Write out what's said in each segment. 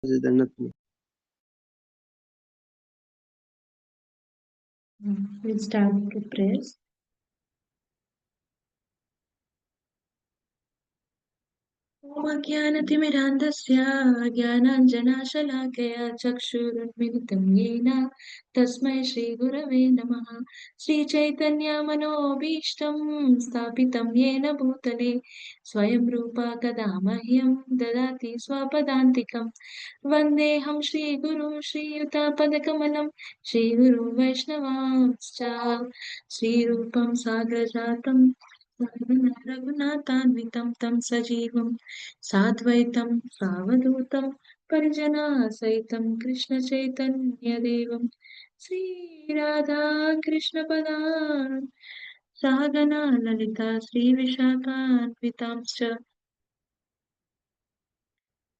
nothing. We'll start to prayers. ॐ अज्ञानतिमिरान्धस्य ज्ञानाञ्जनाशलाकया चक्षुरुन्मिलितं येन तस्मै श्रीगुरवे नमः। श्रीचैतन्यमनोभीष्टं स्थापितं येन भूतले स्वयं रूपा कदा मह्यं ददाति स्वपदान्तिकं। वन्देऽहं श्रीगुरुं श्रीयुतापदकमलं श्रीगुरुं वैष्णवांश्च श्रीरूपं साग्रजातं रघुनाथान्वितं तं सजीवं साद्वैतं सावधूतं परिजनासहितं कृष्णचैतन्यदेवं श्रीराधा कृष्णपदान् सहगना ललिता श्रीविशाखान्वितांश्च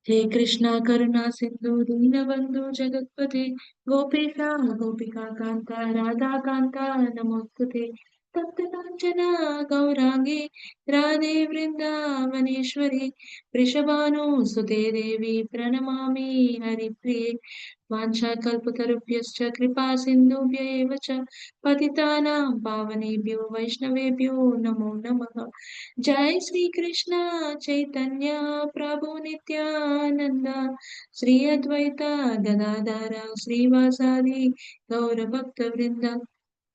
हे कृष्णा करुणा सिंधु दीनबंधु जगत्पते गोपेशा गोपिका कांता राधा कांता नमोस्तुते तप्त कांचना गौरांगी राधे वृंदावनेश्वरी वृषभानुसुते देवी प्रणमामि हरिप्रिये वाञ्छाकल्पतरुभ्यश्च कृपा सिन्धुभ्य एव च पतितानां पावनेभ्यो वैष्णवेभ्यो नमो नमः। जय श्री कृष्ण चैतन्य प्रभु नित्यानंद श्री अद्वैत गदाधर श्रीवासादि गौर भक्त वृंद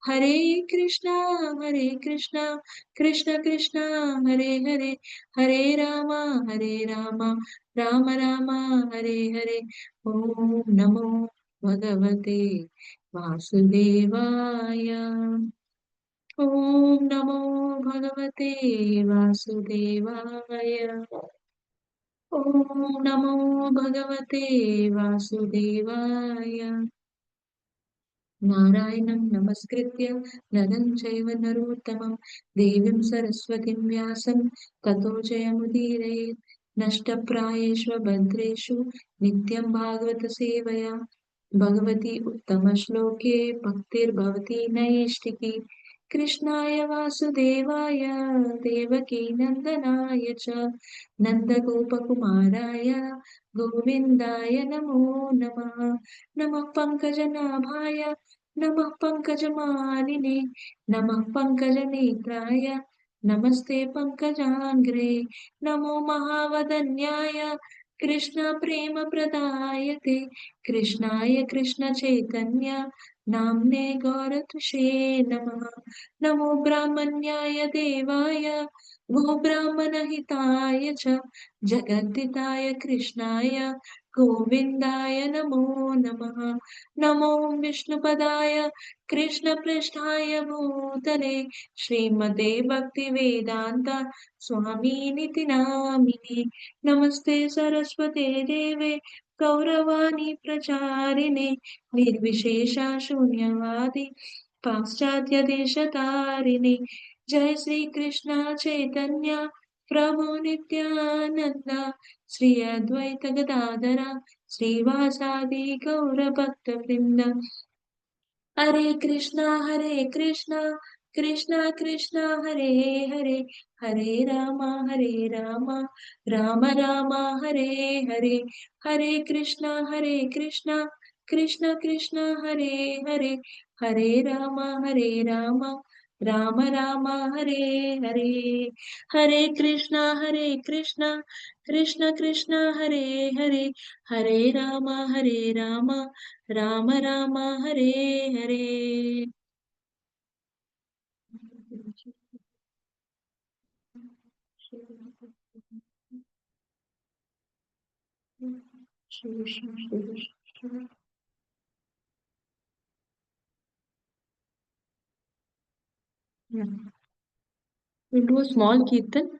हरे कृष्णा कृष्ण कृष्ण हरे हरे हरे राम राम राम हरे हरे ओम नमो भगवते वासुदेवाय ओम नमो भगवते वासुदेवाय ओम नमो भगवते वासुदेवाय नारायणं नमस्कृत्य नरं चैव नरोत्तमं देवीं सरस्वतीं व्यासं ततो जयमुदीरयेत् नष्टप्रायेषु भद्रेषु नित्यं भागवत सेवया भगवती उत्तमश्लोके भक्तिर्भवती नैष्टिकी कृष्णाय वासुदेवाय देवकी नन्दनाय च नन्दगोपकुमाराय गोविन्दाय नमो नमः नमः पङ्कजनाभाय नमः पङ्कजमालिने नमः पङ्कजनेत्राय नमस्ते पङ्कजाङ्घ्रे नमो महावदन्याय कृष्णप्रेमप्रदायते कृष्णाय कृष्णचैतन्य नाम्ने गौरतुषे नमः नमो ब्राह्मण्याय देवाय गोब्राह्मणहिताय च जगद्दिताय कृष्णाय गोविन्दाय नमो नमः नमो विष्णुपदाय कृष्णपृष्ठाय भूतले श्रीमते भक्तिवेदान्त स्वामिनिति नामिने नमस्ते सरस्वते देवे गौरवाणी प्रचारिणे निर्विशेषा शून्यवादी पाश्चात्यदेशतारिणे जय श्री कृष्ण चैतन्य प्रभु नित्यानंद श्री अद्वैत गदाधर श्रीवासादि गौरभक्तवृंद हरे Krishna Krishna Krishna Hare Hare Hare Ram Ram Ram Hare Hare Hare Krishna Krishna Krishna Hare Hare Hare Ram Ram Ram Hare Hare Hare Krishna Krishna Krishna Hare Hare Hare Ram Ram Ram Hare Hare We'll do a small kirtan.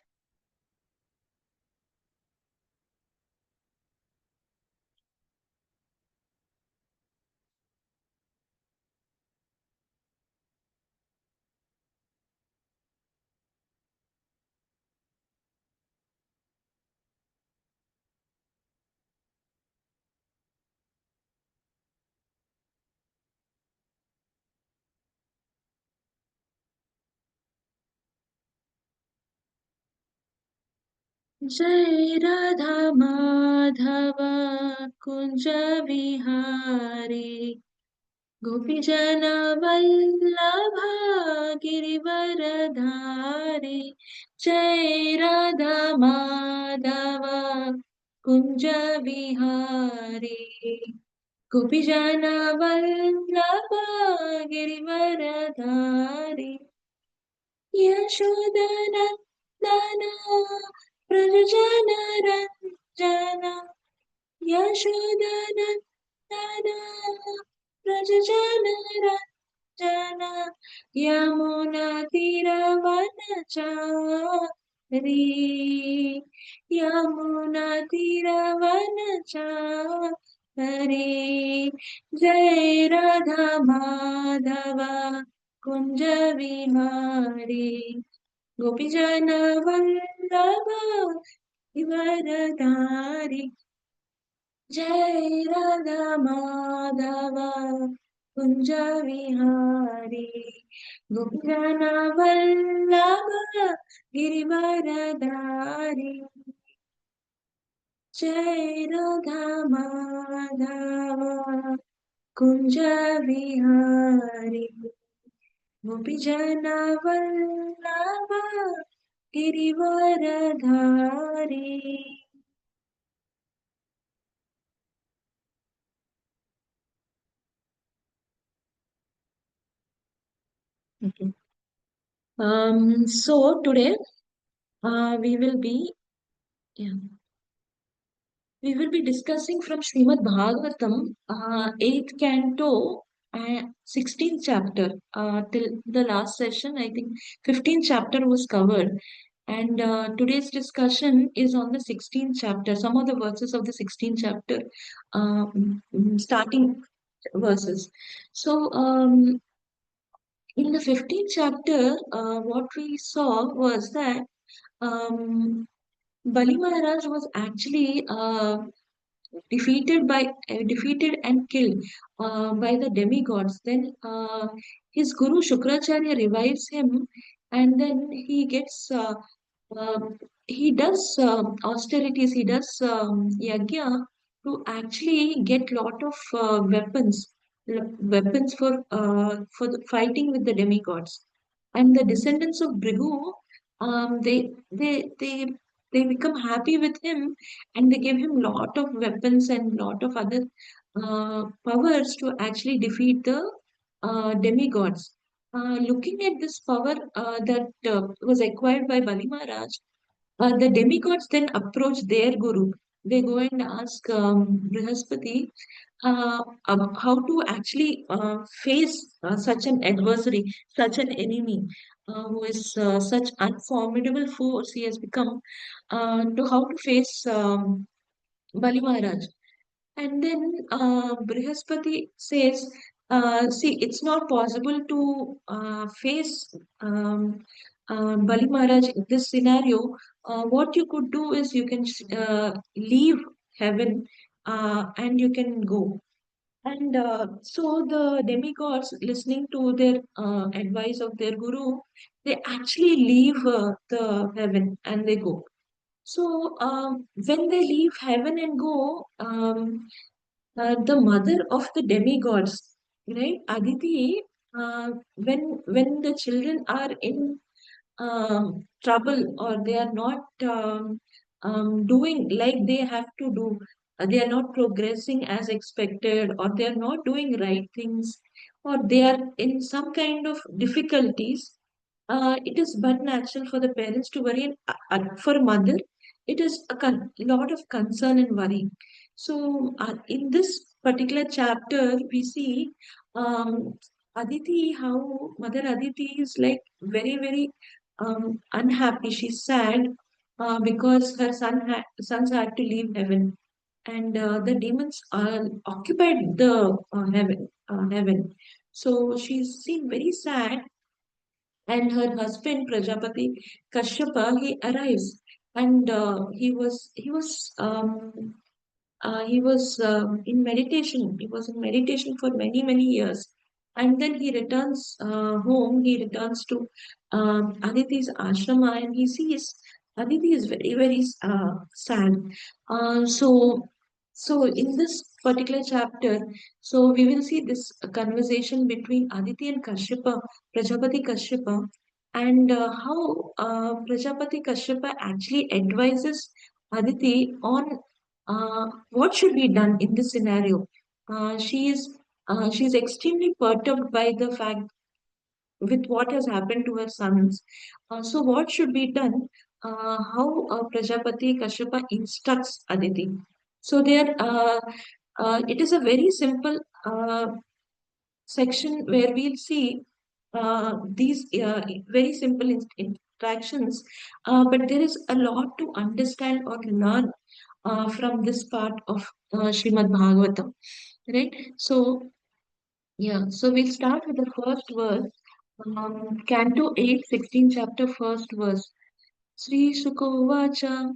जय राधा माधव कुंज विहारी गोपीजन वल्लभ गिरिवरधारी जय राधा माधव कुंज विहारी गोपीजन वल्लभ गिरिवरधारी यशोदनन्दन व्रजजन रञ्जन यशोदनन्दन व्रजजन रञ्जन यमुनातिरवनचारी यमुनातिरवनचारी जय राधा माधव कुंज विहारी गोपीजन वल्लभ गिरिवरधारी जय राधा माधव कुंज विहारी गोपीजन वल्लभ गिरिवरधारी जय राधा माधव कुंज Vihari गोपीजन Vallabh Girivardhari. Okay. So today we will be yeah, we will be discussing from Srimad Bhagavatam, 8th canto, 16th chapter. Till the last session, I think 15th chapter was covered. And today's discussion is on the 16th chapter, some of the verses of the 16th chapter, starting verses. So, in the 15th chapter, what we saw was that um, Bali Maharaj was actually defeated and killed by the demigods. Then his guru Shukracharya revives him, and then uh, he does austerities, he does yajna to actually get lot of weapons for the fighting with the demigods. And the descendants of Brigu, they become happy with him, and they give him lot of weapons and lot of other powers to actually defeat the demigods. Looking at this power that was acquired by Bali Maharaj, the demigods then approach their guru. They go and ask Brihaspati how to actually face such an adversary, such an enemy who is such unformidable force he has become, to how to face Bali Maharaj. And then Brihaspati says, see, it's not possible to face Bali Maharaj in this scenario. What you could do is you can leave heaven and you can go. And so the demigods, listening to their advice of their guru, they actually leave the heaven and they go. So when they leave heaven and go, the mother of the demigods, right? Aditi, when the children are in trouble or they are not doing like they have to do, they are not progressing as expected, or they are not doing right things, or they are in some kind of difficulties, it is but natural for the parents to worry. And for a mother, it is a lot of concern and worry. So, in this particular chapter, we see Aditi, how Mother Aditi is like very, very unhappy. She's sad because her sons had to leave heaven, and the demons occupied the heaven. So she's seen very sad, and her husband Prajapati Kashyapa, he arrives, and he was in meditation. He was in meditation for many, many years. And then he returns home. He returns to Aditi's ashrama, and he sees Aditi is very, very sad. So in this particular chapter, so we will see this conversation between Aditi and Kashyapa, Prajapati Kashyapa, and how Prajapati Kashyapa actually advises Aditi on what should be done in this scenario. She is extremely perturbed by the fact with what has happened to her sons. So what should be done? How Prajapati Kashyapa instructs Aditi. So there, it is a very simple section where we'll see these very simple interactions, but there is a lot to understand or learn from this part of Srimad Bhagavatam, right? So yeah, so we'll start with the first verse. Canto 8:16, chapter first verse. Sri Sukovacha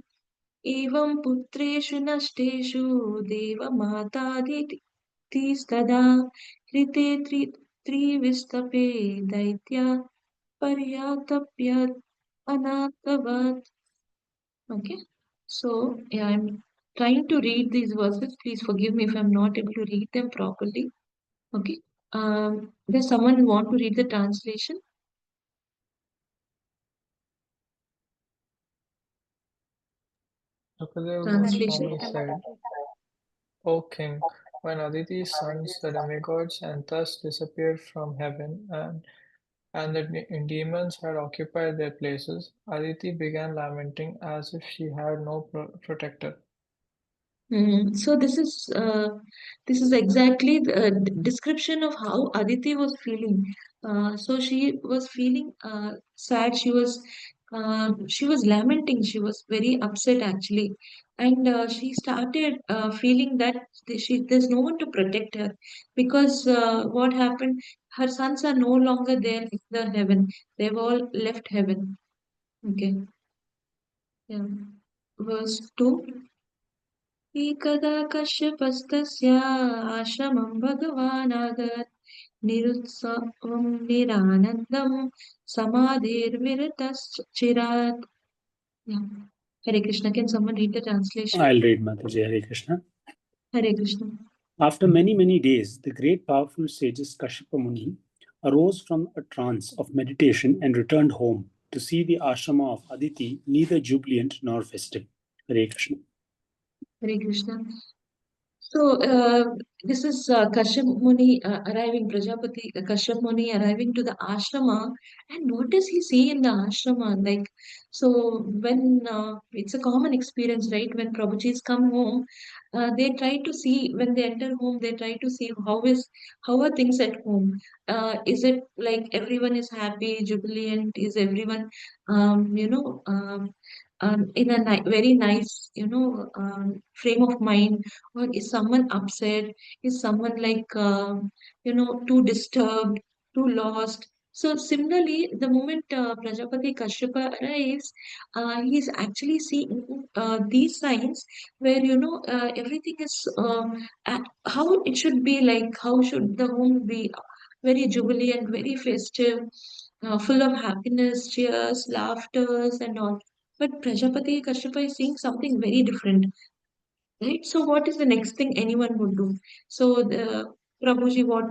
evam putreshu nashteshu deva mataditi krite trivistape daitya paryatapyat anatavat. Okay, so yeah, I'm trying to read these verses. Please forgive me if I'm not able to read them properly. Okay. Does someone want to read the translation? Sukadev Translation. Goswami said, O king, when Aditi's sons, the demigods, and thus disappeared from heaven, and the demons had occupied their places, Aditi began lamenting as if she had no protector. So this is exactly the description of how Aditi was feeling. So she was feeling sad. She was lamenting. She was very upset actually, and she started feeling that there's no one to protect her because what happened? Her sons are no longer there in the heaven. They've all left heaven. Okay, yeah. Verse 2. एकदा कश्यपस्तस्य आश्रमं भगवानागत् निरुत्सवं निरानन्दं समाधिर्विरतश्चिरात्. Yeah. Hare Krishna. Can someone read the translation? I'll read Mataji. Hare Krishna. Hare Krishna. After many, many days, the great powerful sages Kashyapa Muni arose from a trance of meditation and returned home to see the ashrama of Aditi neither jubilant nor festive. Hare Krishna. Hare Krishna. So, this is Kashyap Muni arriving, Prajapati Kashyap Muni arriving to the ashrama. And what does he see in the ashrama? Like, so when it's a common experience, right? When Prabhujis come home, they try to see, when they enter home, they try to see how are things at home? Is it like everyone is happy, jubilant? Is everyone, in a very nice, frame of mind? Or is someone upset? Is someone like, too disturbed, too lost? So similarly, the moment Prajapati Kashyapa arrives, he's actually seeing these signs where, everything is how it should be like, how should the home be very jubilant, very festive, full of happiness, cheers, laughters, and all. But Prajapati Kashyapa is seeing something very different. Right. So what is the next thing anyone would do? So the Prabhuji, what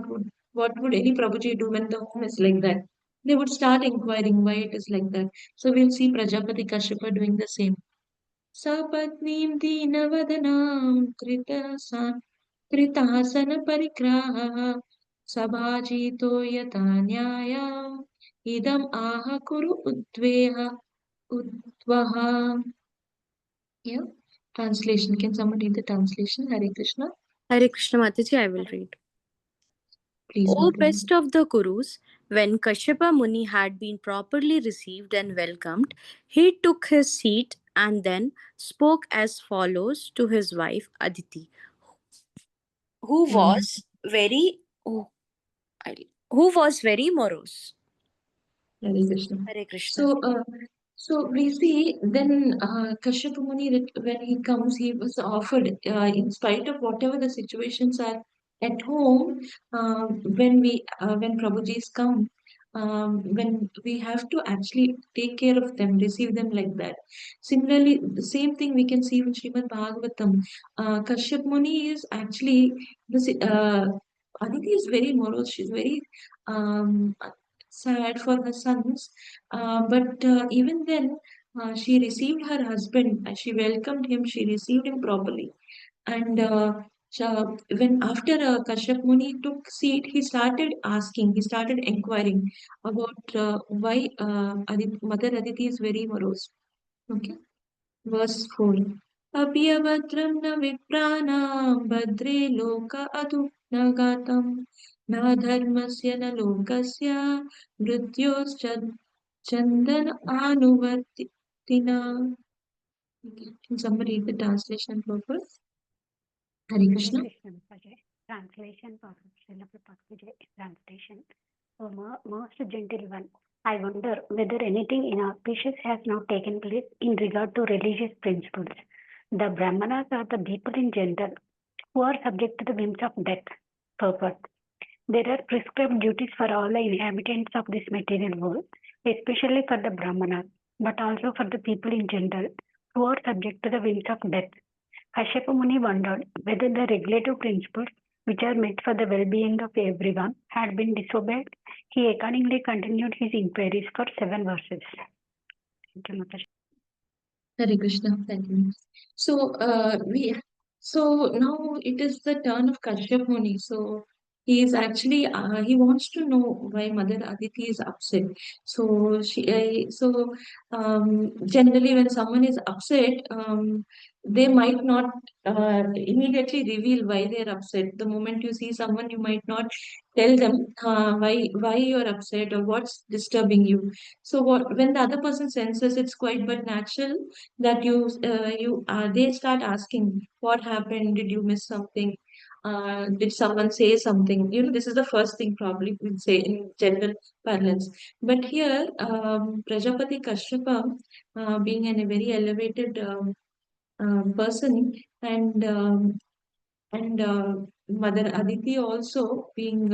would any Prabhuji do when the home is like that? They would start inquiring why it is like that. So we'll see Prajapati Kashyapa doing the same. Sapatnim Dinavadanam Kritasana Parigraha Sabhajito Yatanyayam Idam Aha Kuru Udvaha. Yeah. Translation. Can someone read the translation? Hare Krishna. Hare Krishna Mataji, I will read. Please, O Mataji. best of the Kurus, when Kashyapa Muni had been properly received and welcomed, he took his seat and then spoke as follows to his wife Aditi, who was very oh, who was very morose. Hare Krishna. Hare Krishna. So we see then Kashyapa Muni, when he comes, he was offered, in spite of whatever the situations are at home, when Prabhujis come, when we have to actually take care of them, receive them like that. Similarly, the same thing we can see in Srimad Bhagavatam. Kashyap Muni is actually Aditi is very morose. She's very um, sad for her sons, but even then, she received her husband. She welcomed him. She received him properly. And when after Kashyap Muni took seat, he started asking, he started inquiring about why Mother Aditi is very morose. Okay, verse 4. Abhyavadram na vipranam badre loka adu nagatam na dharmasya na lokasya mrityos chandan anuvartina. Okay. Can somebody read the translation purpose? Hare Hare Krishna. Krishna Mataji. Translation of Srila Prabhupada translation. So, most gentle one, I wonder whether anything inauspicious has now taken place in regard to religious principles. The Brahmanas are the people in general who are subject to the whims of death. Purport. There are prescribed duties for all the inhabitants of this material world, especially for the Brahmanas, but also for the people in general who are subject to the whims of death. Kashyapa Muni wondered whether the regulative principles which are meant for the well-being of everyone had been disobeyed. He accordingly continued his inquiries for 7 verses. Thank you, Mataji. Hare Krishna, thank you. So now it is the turn of Kashyap Muni. So he is actually he wants to know why Mother Aditi is upset. So generally when someone is upset, they might not immediately reveal why they are upset. The moment you see someone, you might not tell them why you are upset or what's disturbing you. So when the other person senses, it's quite but natural that they start asking what happened, did you miss something, did someone say something, this is the first thing probably we'll say in general parlance. But here Prajapati Kashyapa, being a very elevated person, and Mother Aditi also being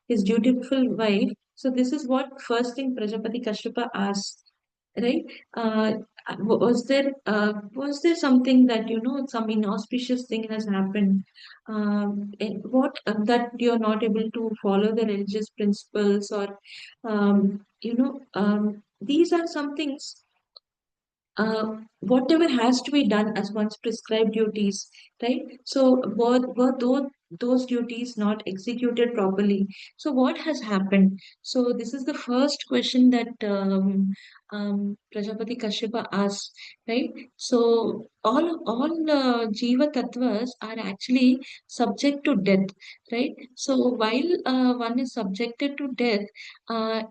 his dutiful wife. So this is what first thing Prajapati Kashyapa asked, right? Was there something that some inauspicious thing has happened? What that you're not able to follow the religious principles, or these are some things, whatever has to be done as one's prescribed duties, right? So were those duties not executed properly? So what has happened? So this is the first question that Prajapati Kashyapa asked, right? So all Jiva Tattvas are actually subject to death, right? So while one is subjected to death, uh,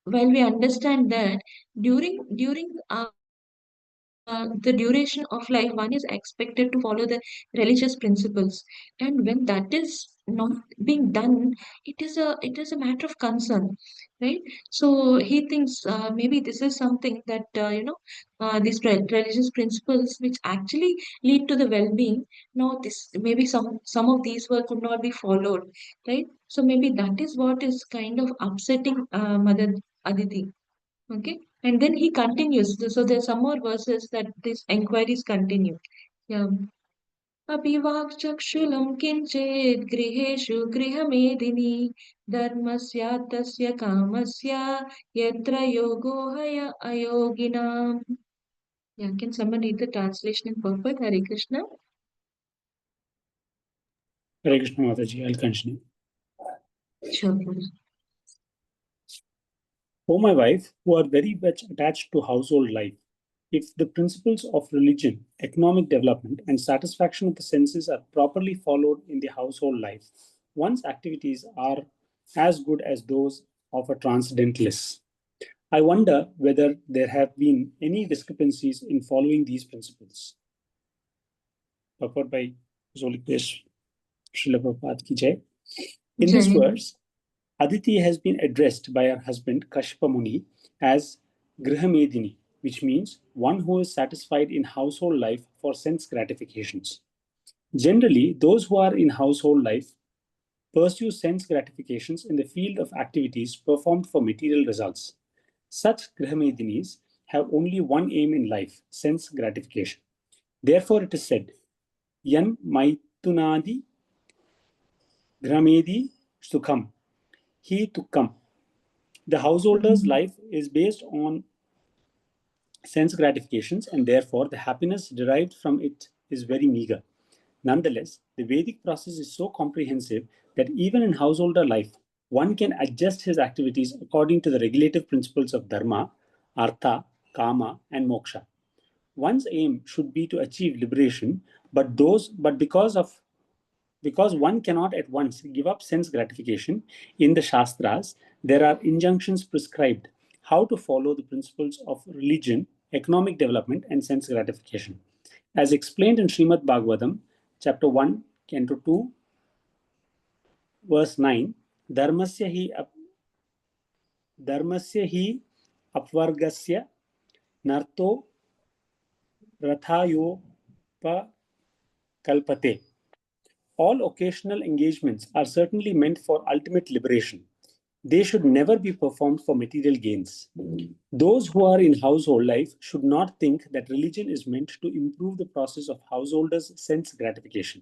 while we understand that during the duration of life, one is expected to follow the religious principles, and when that is not being done, it is a matter of concern, right? So he thinks maybe this is something that these religious principles which actually lead to the well-being. Now this maybe some of these were could not be followed, right? So maybe that is what is kind of upsetting Mother Aditi. Okay. And then he continues. So there's some more verses that these enquiries continue. Yeah. अपिवाक्चक्षुलं किञ्चेत् गृहेषु गृहमेदिनी धर्मस्यातस्य कामस्य यत्र योगो हय अयोगिनाम्. Yeah, can someone read the translation in purport? Hare Krishna. Hare Krishna Mataji, I'll continue. Sure. O my wife, who are very much attached to household life, if the principles of religion, economic development, and satisfaction of the senses are properly followed in the household life, one's activities are as good as those of a transcendentalist. I wonder whether there have been any discrepancies in following these principles. Purport by His Holy Grace Srila Prabhupada Ki Jai. In this Jai. verse, Aditi has been addressed by her husband Kashyapa Muni as Grihamedini, which means one who is satisfied in household life for sense gratifications. Generally, those who are in household life pursue sense gratifications in the field of activities performed for material results. Such Grihamedinis have only one aim in life, sense gratification. Therefore, it is said, Yan Maitunadi Gramedi Sukham, he Tukkam. The householder's life is based on sense gratifications, and therefore the happiness derived from it is very meager. Nonetheless, the Vedic process is so comprehensive that even in householder life, one can adjust his activities according to the regulative principles of dharma, artha, kama, and moksha. One's aim should be to achieve liberation, but because one cannot at once give up sense gratification, in the Shastras, there are injunctions prescribed how to follow the principles of religion, economic development, and sense gratification. As explained in Srimad Bhagavatam, chapter 1, Canto 2, verse 9, dharmasya hi apvargasya narto rathayopa kalpate. All occasional engagements are certainly meant for ultimate liberation. They should never be performed for material gains. Those who are in household life should not think that religion is meant to improve the process of householders' sense gratification.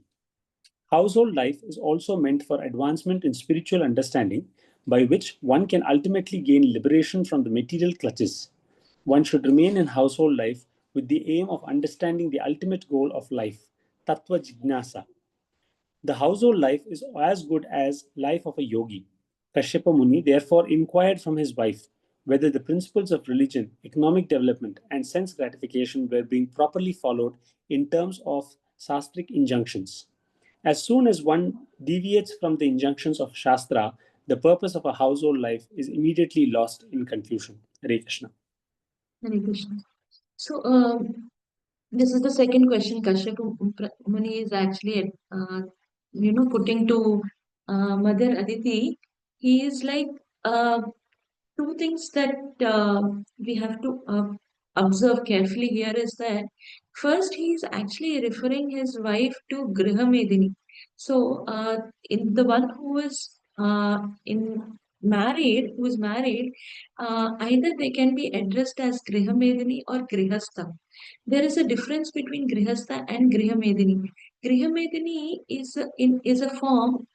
Household life is also meant for advancement in spiritual understanding, by which one can ultimately gain liberation from the material clutches. One should remain in household life with the aim of understanding the ultimate goal of life, Tattva Jignasa. The household life is as good as life of a yogi. Kashyapa Muni therefore inquired from his wife whether the principles of religion, economic development, and sense gratification were being properly followed in terms of sastric injunctions. As soon as one deviates from the injunctions of Shastra, the purpose of a household life is immediately lost in confusion. Hare Krishna. Hare Krishna. So, this is the second question Kashyap Muni is actually, putting to Mother Aditi. He is like, two things that we have to observe carefully here is that first he is actually referring his wife to Grihamedini. So in the one who is who is married, either they can be addressed as Grihamedini or Grihastha. There is a difference between Grihastha and Grihamedini. Grihamedini is a form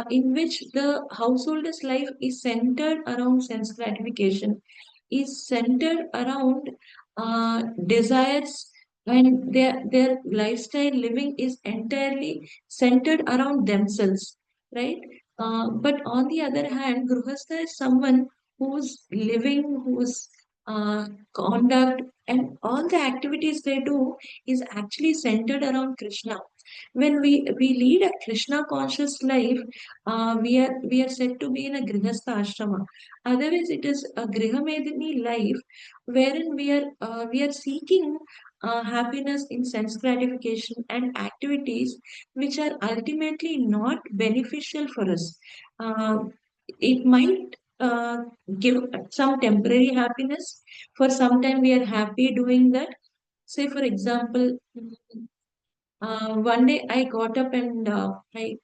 in which the householder's life is centered around sense gratification, is centered around desires, and their lifestyle living is entirely centered around themselves, right? But on the other hand, Gruhastha is someone who's living, whose conduct and all the activities they do is actually centered around Krishna. When we lead a Krishna conscious life, we are said to be in a grihastha ashrama. Otherwise it is a grihamedini life wherein we are seeking happiness in sense gratification and activities which are ultimately not beneficial for us. It might give some temporary happiness. For some time we are happy doing that. Say for example, one day I got up and I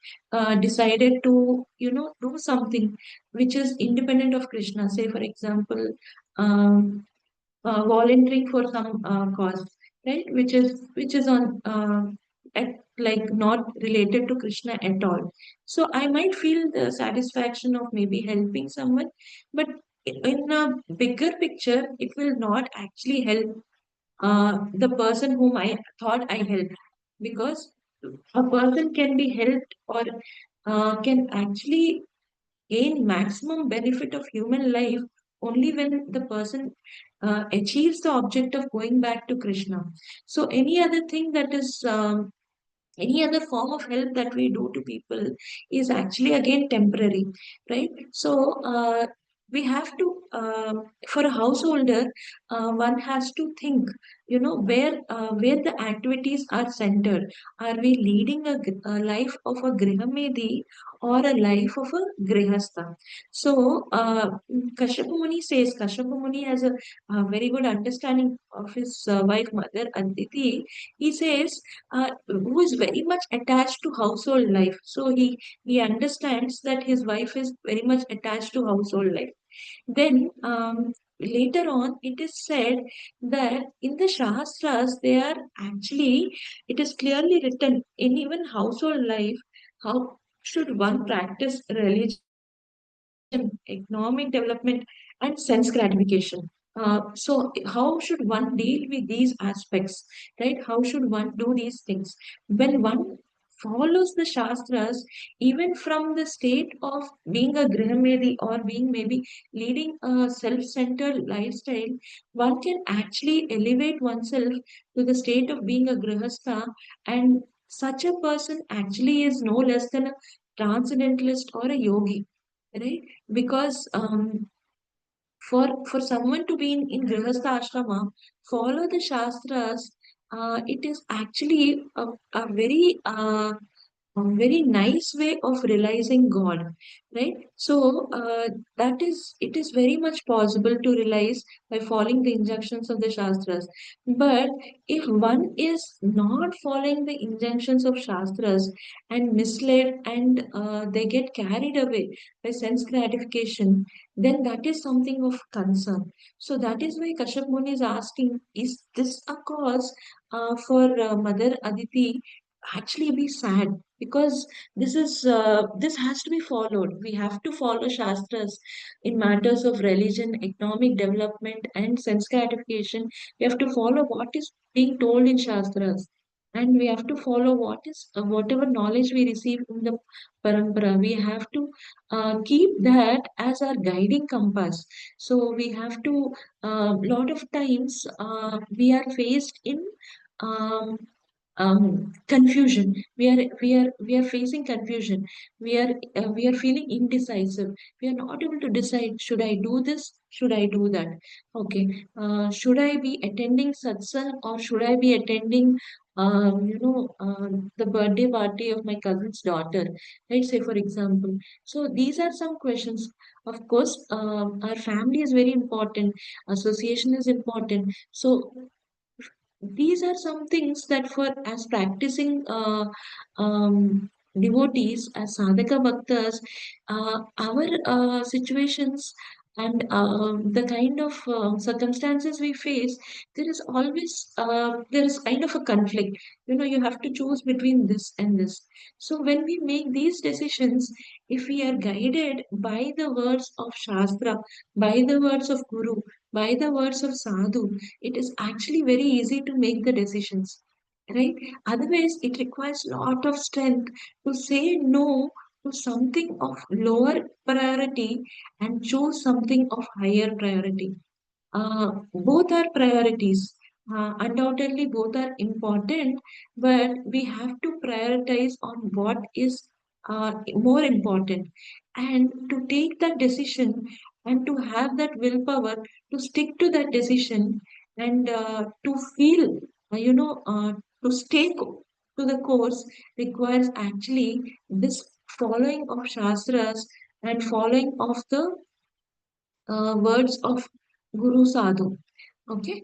decided to, do something which is independent of Krishna. Say, for example, volunteering for some cause, right? Which is on like not related to Krishna at all. So I might feel the satisfaction of maybe helping someone, but in a bigger picture, it will not actually help the person whom I thought I helped, because a person can be helped or can actually gain maximum benefit of human life only when the person achieves the object of going back to Krishna. So any other thing that is any other form of help that we do to people is actually again temporary, right? So we have to for a householder, one has to think where the activities are centered. Are we leading a life of a Grihamedi or a life of a Grihastha? So Kashyapa Muni says, Kashyapa Muni has a very good understanding of his wife mother Aditi. He says, who is very much attached to household life. So he understands that his wife is very much attached to household life. Then later on, it is said that in the Shastras, they are actually, it is clearly written in even household life, how should one practice religion, economic development, and sense gratification. So how should one deal with these aspects, right? How should one do these things? When one follows the Shastras, even from the state of being a Grihamedi or being maybe leading a self-centered lifestyle, one can actually elevate oneself to the state of being a Grihastha, and such a person actually is no less than a transcendentalist or a yogi, right? Because for someone to be in Grihastha ashrama, follow the Shastras, it is actually a very nice way of realizing God, right? So that is, it is very much possible to realize by following the injunctions of the Shastras. But if one is not following the injunctions of Shastras and misled, and they get carried away by sense gratification, then that is something of concern. So that is why Kashyap Muni is asking, is this a cause for Mother Aditi actually be sad? Because this has to be followed. We have to follow Shastras in matters of religion, economic development, and sense gratification. We have to follow what is being told in Shastras, and we have to follow what is whatever knowledge we receive in the parampara. We have to keep that as our guiding compass. So we have to, lot of times we are faced in um, confusion. We are facing confusion. We are feeling indecisive. We are not able to decide, should I do this, should I do that? Okay, should I be attending satsang, or should I be attending the birthday party of my cousin's daughter, let's say, for example. So these are some questions. Of course, our family is very important, association is important. So these are some things that, for as practicing devotees, as sadhaka bhaktas, our situations and the kind of circumstances we face, there is kind of a conflict. You have to choose between this and this. So when we make these decisions, if we are guided by the words of Shastra, by the words of Guru, by the words of Sadhu, it is actually very easy to make the decisions, right? Otherwise, it requires a lot of strength to say no to something of lower priority and choose something of higher priority. Both are priorities. Undoubtedly, both are important, but we have to prioritize on what is more important, and to take that decision, and to have that willpower to stick to that decision, and to feel, to stay to the course, requires actually this following of Shastras and following of the words of Guru Sadhu. Okay,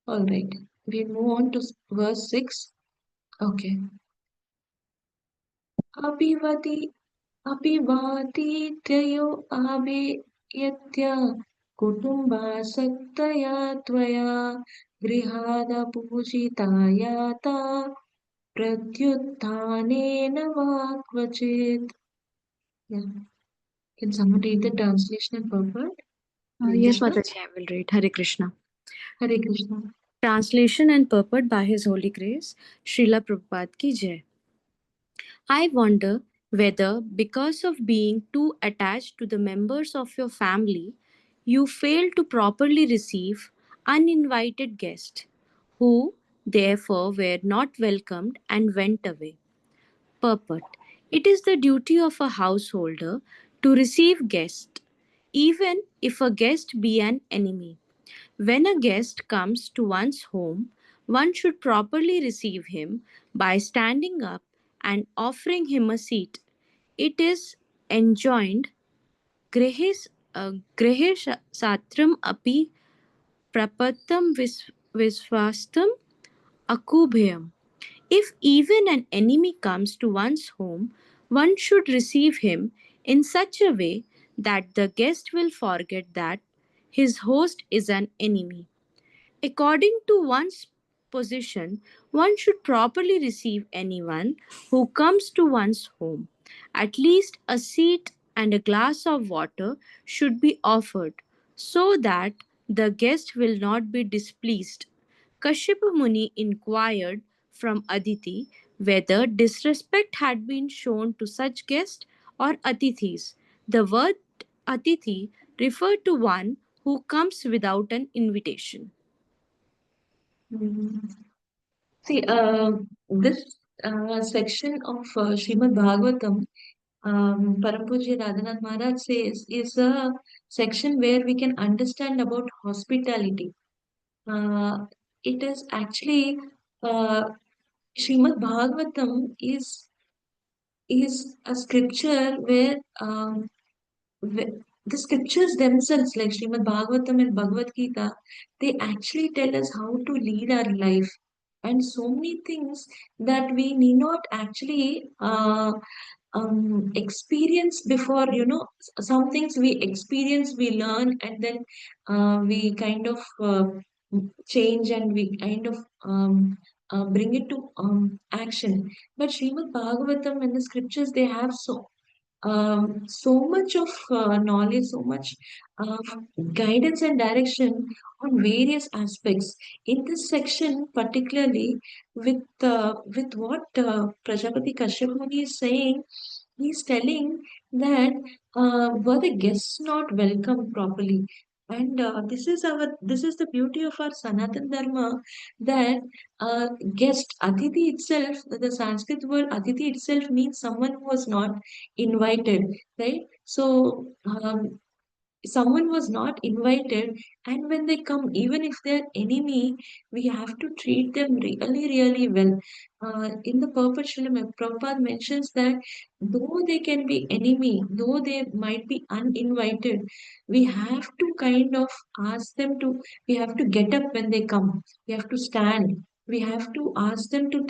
all right. We move on to verse 6. Okay. Abhivati Abhivatityayo abhiyatya kutumba sattaya tvaya grihada pujitayata pratyuttanena vakvachit. Yeah. Can someone read the translation and purport? Yes, Krishna? Mataji, I will read. Hare Krishna. Hare Krishna. Translation and purport by His Holy Grace, Srila Prabhupada ki Jai. I wonder whether, because of being too attached to the members of your family, you fail to properly receive uninvited guests, who therefore were not welcomed and went away. Purport. It is the duty of a householder to receive guests, even if a guest be an enemy. When a guest comes to one's home, one should properly receive him by standing up and offering him a seat. It is enjoined Grihis Satram api prapatam visvastam akubhyam. If even an enemy comes to one's home, one should receive him in such a way that the guest will forget that his host is an enemy. According to one's position, one should properly receive anyone who comes to one's home. At least a seat and a glass of water should be offered so that the guest will not be displeased. Kashyapa Muni inquired from Aditi whether disrespect had been shown to such guests or Atithis. The word Atithi referred to one who comes without an invitation. Mm. See, this section of Srimad Bhagavatam, Parampuji Radhanath Maharaj says, is a section where we can understand about hospitality. It is actually uh, Srimad Bhagavatam is a scripture where the scriptures themselves, like Srimad Bhagavatam and Bhagavad Gita, they actually tell us how to lead our life. And so many things that we need not actually experience before, some things we experience, we learn, and then we kind of change and we kind of bring it to action. But Srimad Bhagavatam and the scriptures, they have so much of knowledge, so much uh, guidance and direction on various aspects. In this section, particularly with what Prajapati Kashyap Muni is saying, he's telling that were the guests not welcomed properly. And this is the beauty of our Sanatan Dharma, that guest Aditi itself, the Sanskrit word Aditi itself means someone who was not invited, right? So someone was not invited, and when they come, even if they're enemy, we have to treat them really, really well. In the purport, Srila Prabhupada mentions that though they can be enemy, though they might be uninvited, we have to kind of ask them to, we have to get up when they come, we have to stand, we have to ask them to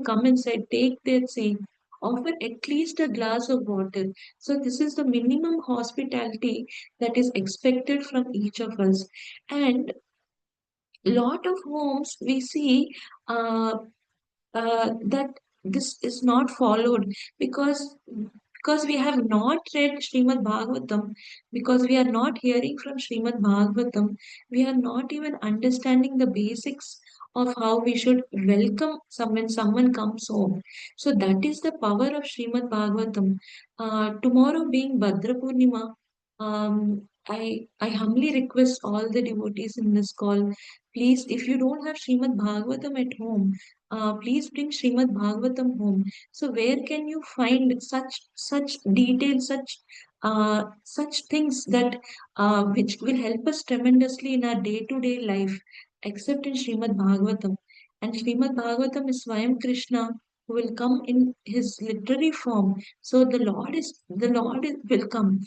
come inside, take their seat, offer at least a glass of water. So this is the minimum hospitality that is expected from each of us. And lot of homes we see that this is not followed because we have not read Srimad Bhagavatam, because we are not hearing from Srimad Bhagavatam, we are not even understanding the basics of how we should welcome when someone comes home. So that is the power of Srimad Bhagavatam. Tomorrow being Bhadra Purnima, I humbly request all the devotees in this call, please, if you don't have Srimad Bhagavatam at home, please bring Srimad Bhagavatam home. So where can you find such details, such things that which will help us tremendously in our day-to-day life, except in Srimad Bhagavatam. And Srimad Bhagavatam is Swayam Krishna who will come in his literary form. So will come.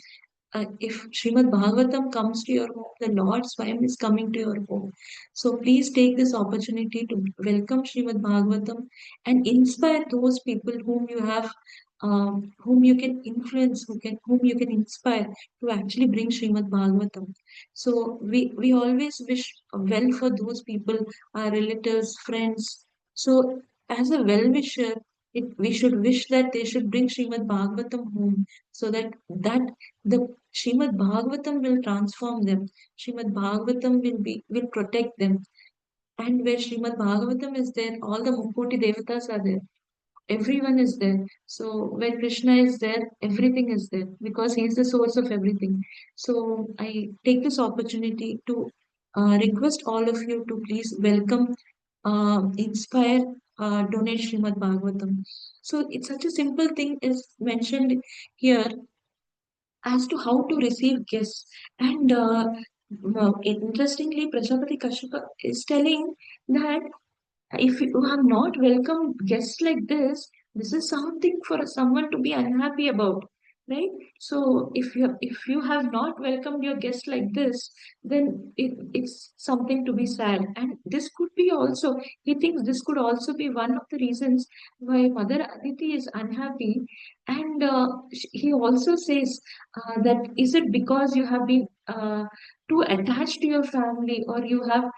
If Srimad Bhagavatam comes to your home, the Lord Swayam is coming to your home. So please take this opportunity to welcome Srimad Bhagavatam and inspire those people whom you can influence, whom you can inspire to actually bring Srimad Bhagavatam. So we always wish well for those people, our relatives, friends. So as a well-wisher, we should wish that they should bring Srimad Bhagavatam home, so that the Srimad Bhagavatam will transform them. Srimad Bhagavatam will protect them. And where Srimad Bhagavatam is there, all the Mukoti Devatas are there. Everyone is there. So where Krishna is there, everything is there because he is the source of everything. So I take this opportunity to request all of you to please welcome, inspire, donate Srimad Bhagavatam. So it's such a simple thing is mentioned here as to how to receive guests. And Interestingly, Prajapati Kashyapa is telling that if you have not welcomed guests like this is something for someone to be unhappy about, right? So if you have not welcomed your guest like this, then it's something to be sad. And this could be also, he thinks this could also be one of the reasons why Mother Aditi is unhappy. And he also says that is it because you have been too attached to your family, or you have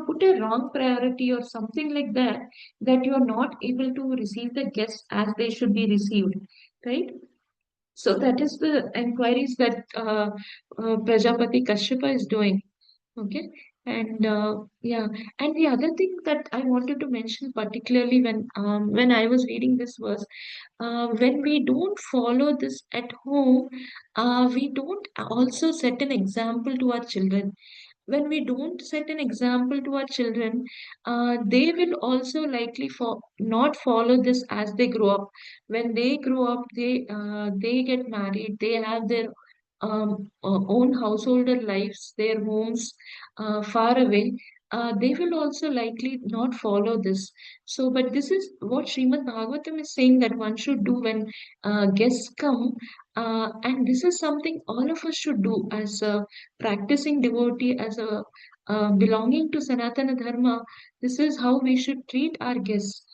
put a wrong priority or something like that, that you are not able to receive the guests as they should be received, right? So that is the inquiries that Prajapati Kashyapa is doing. Okay. And yeah, and the other thing that I wanted to mention, particularly when I was reading this verse, when we don't follow this at home, we don't also set an example to our children. When we don't set an example to our children, they will also likely not follow this as they grow up. When they grow up, they get married, they have their own householder lives, their homes far away. They will also likely not follow this. So, but this is what Srimad Bhagavatam is saying that one should do when guests come. And this is something all of us should do as a practicing devotee, as a belonging to Sanatana Dharma. This is how we should treat our guests.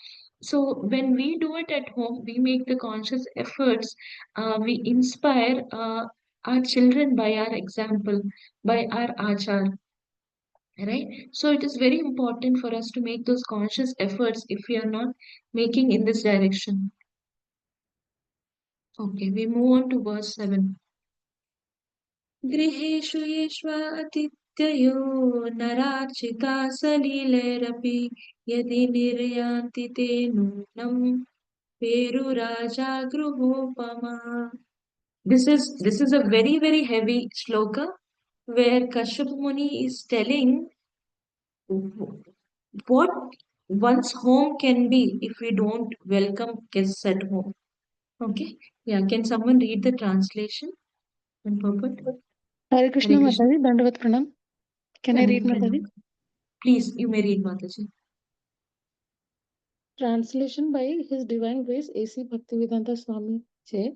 So when we do it at home, we make the conscious efforts. We inspire our children by our example, by our achar, right? So it is very important for us to make those conscious efforts if we are not making in this direction. Okay, we move on to verse 7. गृहेषु येष्वातिथ्ययो नरार्चिता सलिलैरपि यदि निर्यान्ति ते नूनं पेरुराजा गृहोपमा. This is a very heavy shloka where Kashyap Muni is telling what one's home can be if we don't welcome guests at home. Okay, yeah, can someone read the translation and purport? Hare Krishna Hare Krishna. Mataji, Dandavat Pranam. Can I read Pranam, Mataji? pranam. Please, you may read, Mataji. Translation by His Divine Grace A.C. Bhaktivedanta Swami J.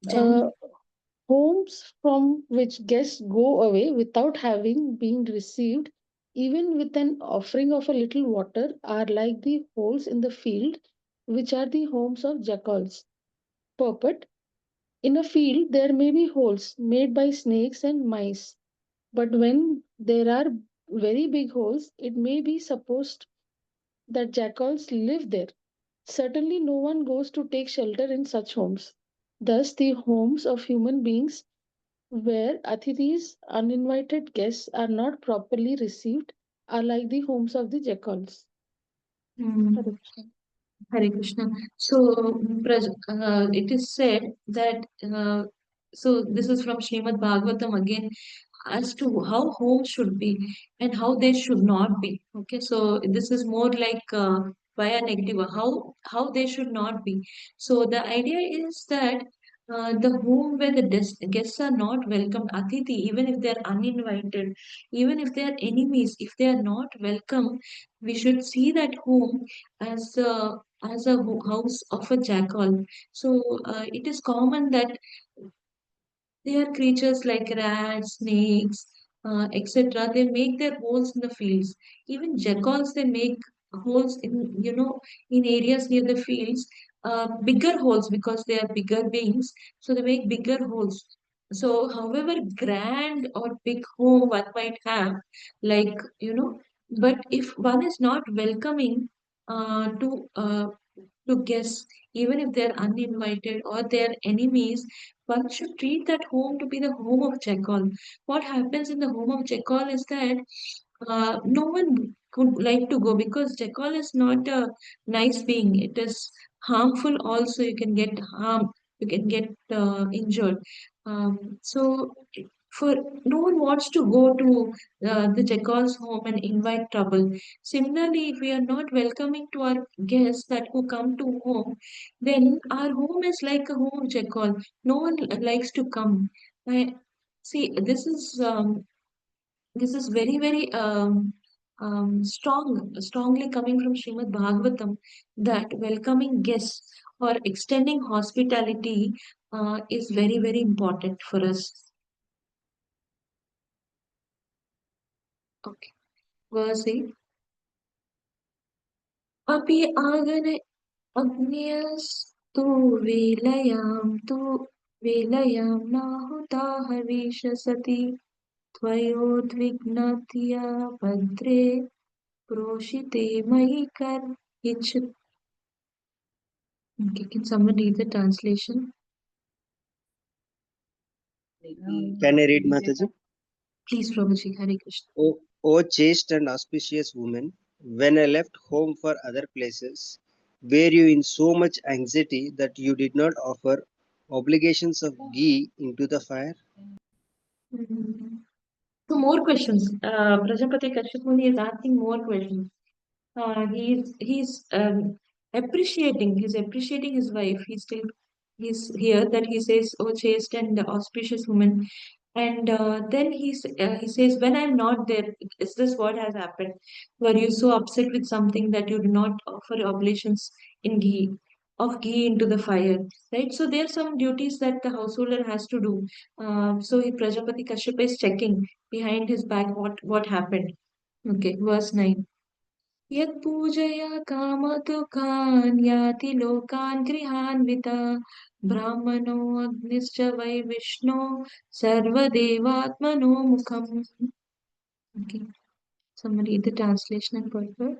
Jan. Homes from which guests go away without having been received, even with an offering of a little water, are like the holes in the field, which are the homes of jackals. Purport: in a field there may be holes made by snakes and mice, but when there are very big holes, it may be supposed that jackals live there. Certainly, no one goes to take shelter in such homes. Thus, the homes of human beings where Athitis, uninvited guests, are not properly received, are like the homes of the jackals. Hmm. Hare Krishna. Hare Krishna. So, it is said that, so this is from Srimad Bhagavatam again, as to how homes should be and how they should not be. Okay, so this is more like via negative, how they should not be. So the idea is that the home where the guests are not welcomed, Atiti, even if they are uninvited, even if they are enemies, if they are not welcome, we should see that home as a house of a jackal. So it is common that they are creatures like rats, snakes, etc. They make their holes in the fields. Even jackals, they make holes in areas near the fields, bigger holes because they are bigger beings. So they make bigger holes. So, however grand or big home one might have, like, but if one is not welcoming to guests, even if they're uninvited or they're enemies, one should treat that home to be the home of Jackal. What happens in the home of Jackal is that no one would like to go because Jackal is not a nice being. It is harmful also. You can get harm. You can get injured. So for no one wants to go to the Jackal's home and invite trouble. Similarly, if we are not welcoming to our guests that who come to home, then our home is like a home of Jackal. No one likes to come. I see. This is this is very, very strongly coming from Srimad Bhagavatam, that welcoming guests or extending hospitality is very, very important for us. Okay, verse 8. Api agane Agnyastu tu velayam nahuta havishasati tvayodvignatya padre proshite maikar ichit. Okay, can someone read the translation? Can I read, Mataji? Please, Prabhuji. Hare Krishna. O chaste and auspicious woman, when I left home for other places, were you in so much anxiety that you did not offer obligations of ghee into the fire? So more questions. Prajapati Kashyap Muni is asking more questions. He's appreciating. He's appreciating his wife. He's here that he says, "Oh, chaste and auspicious woman," and then he says, "When I'm not there, is this what has happened? Were you so upset with something that you do not offer oblations in ghee into the fire?" Right. So there are some duties that the householder has to do. Prajapati Kashyapa is checking behind his back what happened. Okay, verse 9. यत्पूजया कामतुकान् याति लोकान् गृहान्विता ब्राह्मणो अग्निश्च वै विष्णो सर्वदेवात्मनो मुखम्. Okay, somebody read the translation and purport.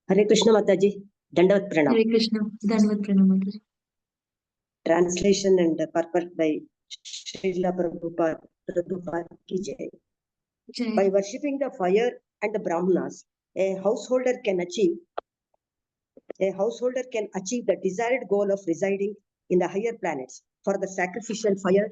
Hare Krishna Mataji, Dandavat Pranam. Hare Krishna, Dandavat Pranam Mataji. Translation and purport by Srila Prabhupada ki jai. Jai. By worshipping the fire and the Brahmanas, a householder can achieve the desired goal of residing in the higher planets. For the sacrificial fire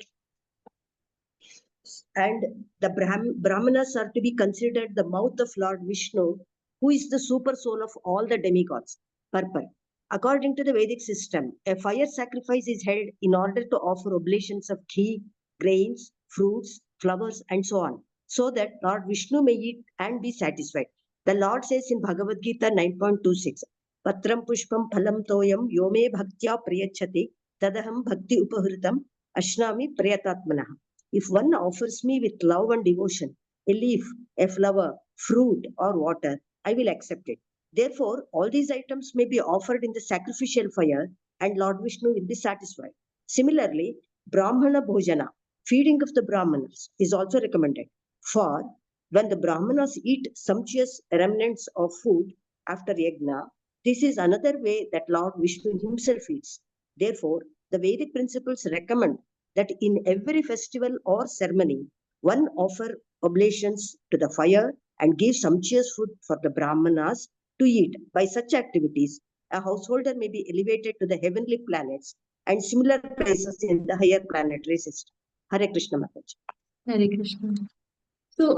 and the Brahmanas are to be considered the mouth of Lord Vishnu, who is the super soul of all the demigods. Purport. According to the Vedic system, a fire sacrifice is held in order to offer oblations of ghee, grains, fruits, flowers, and so on, so that Lord Vishnu may eat and be satisfied. The Lord says in Bhagavad Gita 9.26, Patram pushpam phalam toyam yome bhaktya priyachati tadaham bhakti upahritam ashnami priyatatmanaha. If one offers me with love and devotion a leaf, a flower, fruit, or water, I will accept it. Therefore, all these items may be offered in the sacrificial fire and Lord Vishnu will be satisfied. Similarly, Brahmana Bhojana, feeding of the Brahmanas, is also recommended. For when the Brahmanas eat sumptuous remnants of food after yajna, this is another way that Lord Vishnu himself eats. Therefore, the Vedic principles recommend that in every festival or ceremony, one offer oblations to the fire and give sumptuous food for the Brahmanas to eat. By such activities, a householder may be elevated to the heavenly planets and similar places in the higher planetary system. Hare Krishna Mataji. Hare Krishna. So,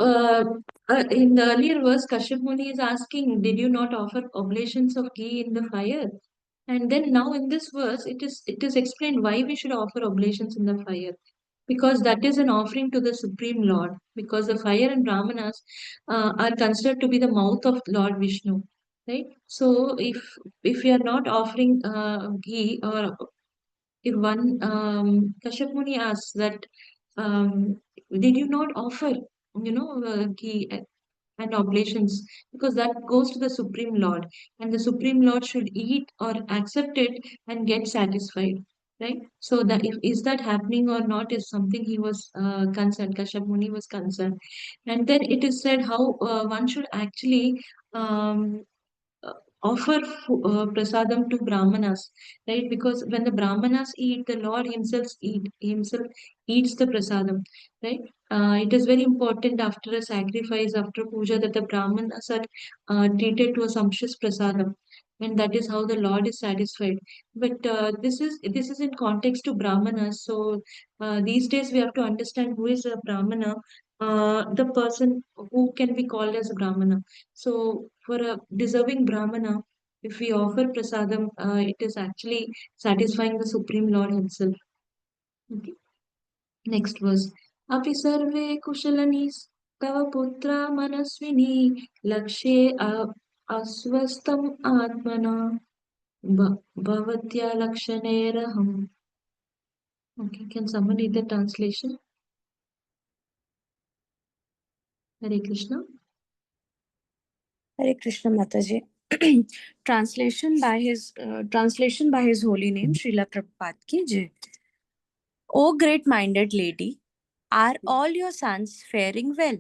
in the earlier verse, Kashyap Muni is asking, did you not offer oblations of ghee in the fire? And then now in this verse, it is explained why we should offer oblations in the fire. Because that is an offering to the Supreme Lord. Because the fire and Brahmanas are considered to be the mouth of Lord Vishnu. Right? So, if we are not offering ghee, or if one Kashyap Muni asks that, did you not offer, ghee and oblations, because that goes to the Supreme Lord, and the Supreme Lord should eat or accept it and get satisfied, right? So that if is that happening or not is something he was concerned. Kashyap Muni was concerned, and then it is said how one should actually um, uh, offer prasadam to brahmanas, right? Because when the brahmanas eat, the Lord himself eats the prasadam, right? It is very important after a sacrifice, after puja, that the brahmanas are treated to a sumptuous prasadam, and that is how the Lord is satisfied. But this is in context to brahmanas. So these days we have to understand who is a brahmana, the person who can be called as a brahmana. So, for a deserving Brahmana, if we offer prasadam, it is actually satisfying the Supreme Lord Himself. Okay. Next verse. अपि सर्वे कुशलिनी तव पुत्रा मनस्विनी लक्ष्ये अस्वस्थम् आत्मना भवत्या लक्षणैरहम्. Okay, can someone read the translation? Hare Krishna. Hare Krishna Mataji. Translation by His Holy Name, Srila Prabhupada ki Jai. O great-minded lady, are all your sons faring well?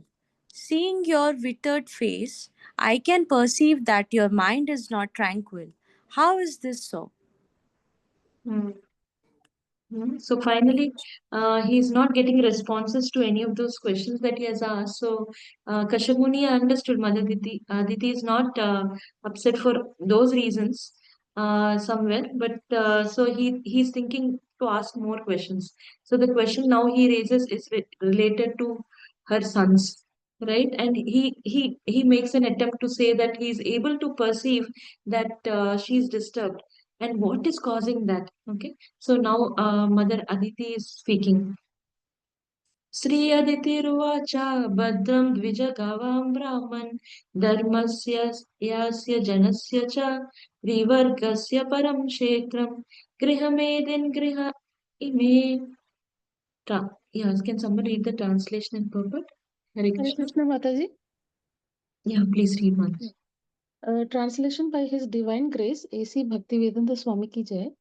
Seeing your withered face, I can perceive that your mind is not tranquil. How is this so? Hmm. So finally, he's not getting responses to any of those questions that he has asked. So Kashyap Muni understood Mother Diti. Aditi is not upset for those reasons somewhere, but so he's thinking to ask more questions. So the question now he raises is related to her sons, right? And he makes an attempt to say that he's able to perceive that she's disturbed and what is causing that. Okay, so now Mother Aditi is speaking. Sri Aditiruvacha Badram Dvijagavam Brahman Dharmasya Yasya Janasya Cha Vivargasya Param Kshetram Grihamedin Griha Ime. Yes, can somebody read the translation in purport? Hare Hare Krishna. Krishna Mataji. Yeah, please read one. Translation by His Divine Grace, A.C. Bhaktivedanta Swami Ki Jai.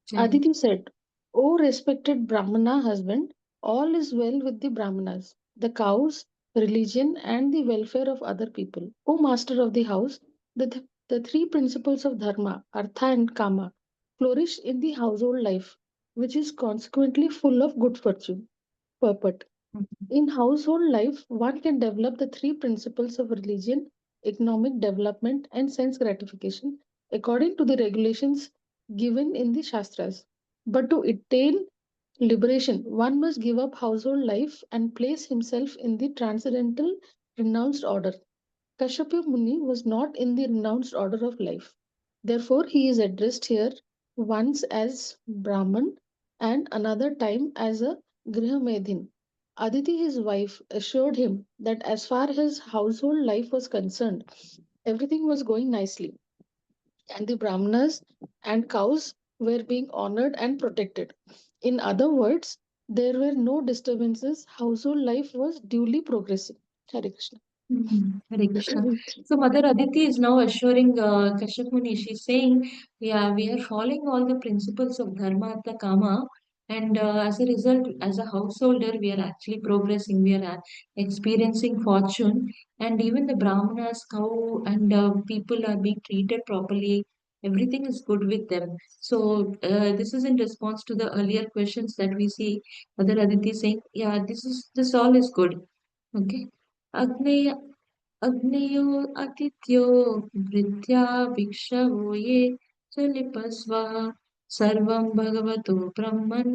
Jai. Aditi said, O respected Brahmana husband, all is well with the Brahmanas, the cows, religion, and the welfare of other people. O master of the house, the three principles of Dharma, Artha, and Kama flourish in the household life, which is consequently full of good fortune. Purport. In household life, one can develop the three principles of religion, economic development, and sense gratification according to the regulations given in the Shastras. But to attain liberation, one must give up household life and place himself in the transcendental renounced order. Kashyapa Muni was not in the renounced order of life. Therefore, he is addressed here once as Brahman and another time as a Grihamedhin. Aditi, his wife, assured him that as far as his household life was concerned, everything was going nicely, and the Brahmanas and cows were being honored and protected. In other words, there were no disturbances, household life was duly progressing. Hare Krishna. Hare Krishna. So Mother Aditi is now assuring Kashyap Muni, she's saying, yeah, we are following all the principles of Dharma, Artha, Kama, and as a result, as a householder, we are actually progressing. We are experiencing fortune, and even the Brahmanas, cow, and people are being treated properly. Everything is good with them. So this is in response to the earlier questions that we see Mother Aditi saying, yeah, this all is good. Okay. Agneya अग्नयो अतिथ्यो भृत्या भिक्षवो ये चलिपस्वः सर्वं भगवतो ब्रह्मन्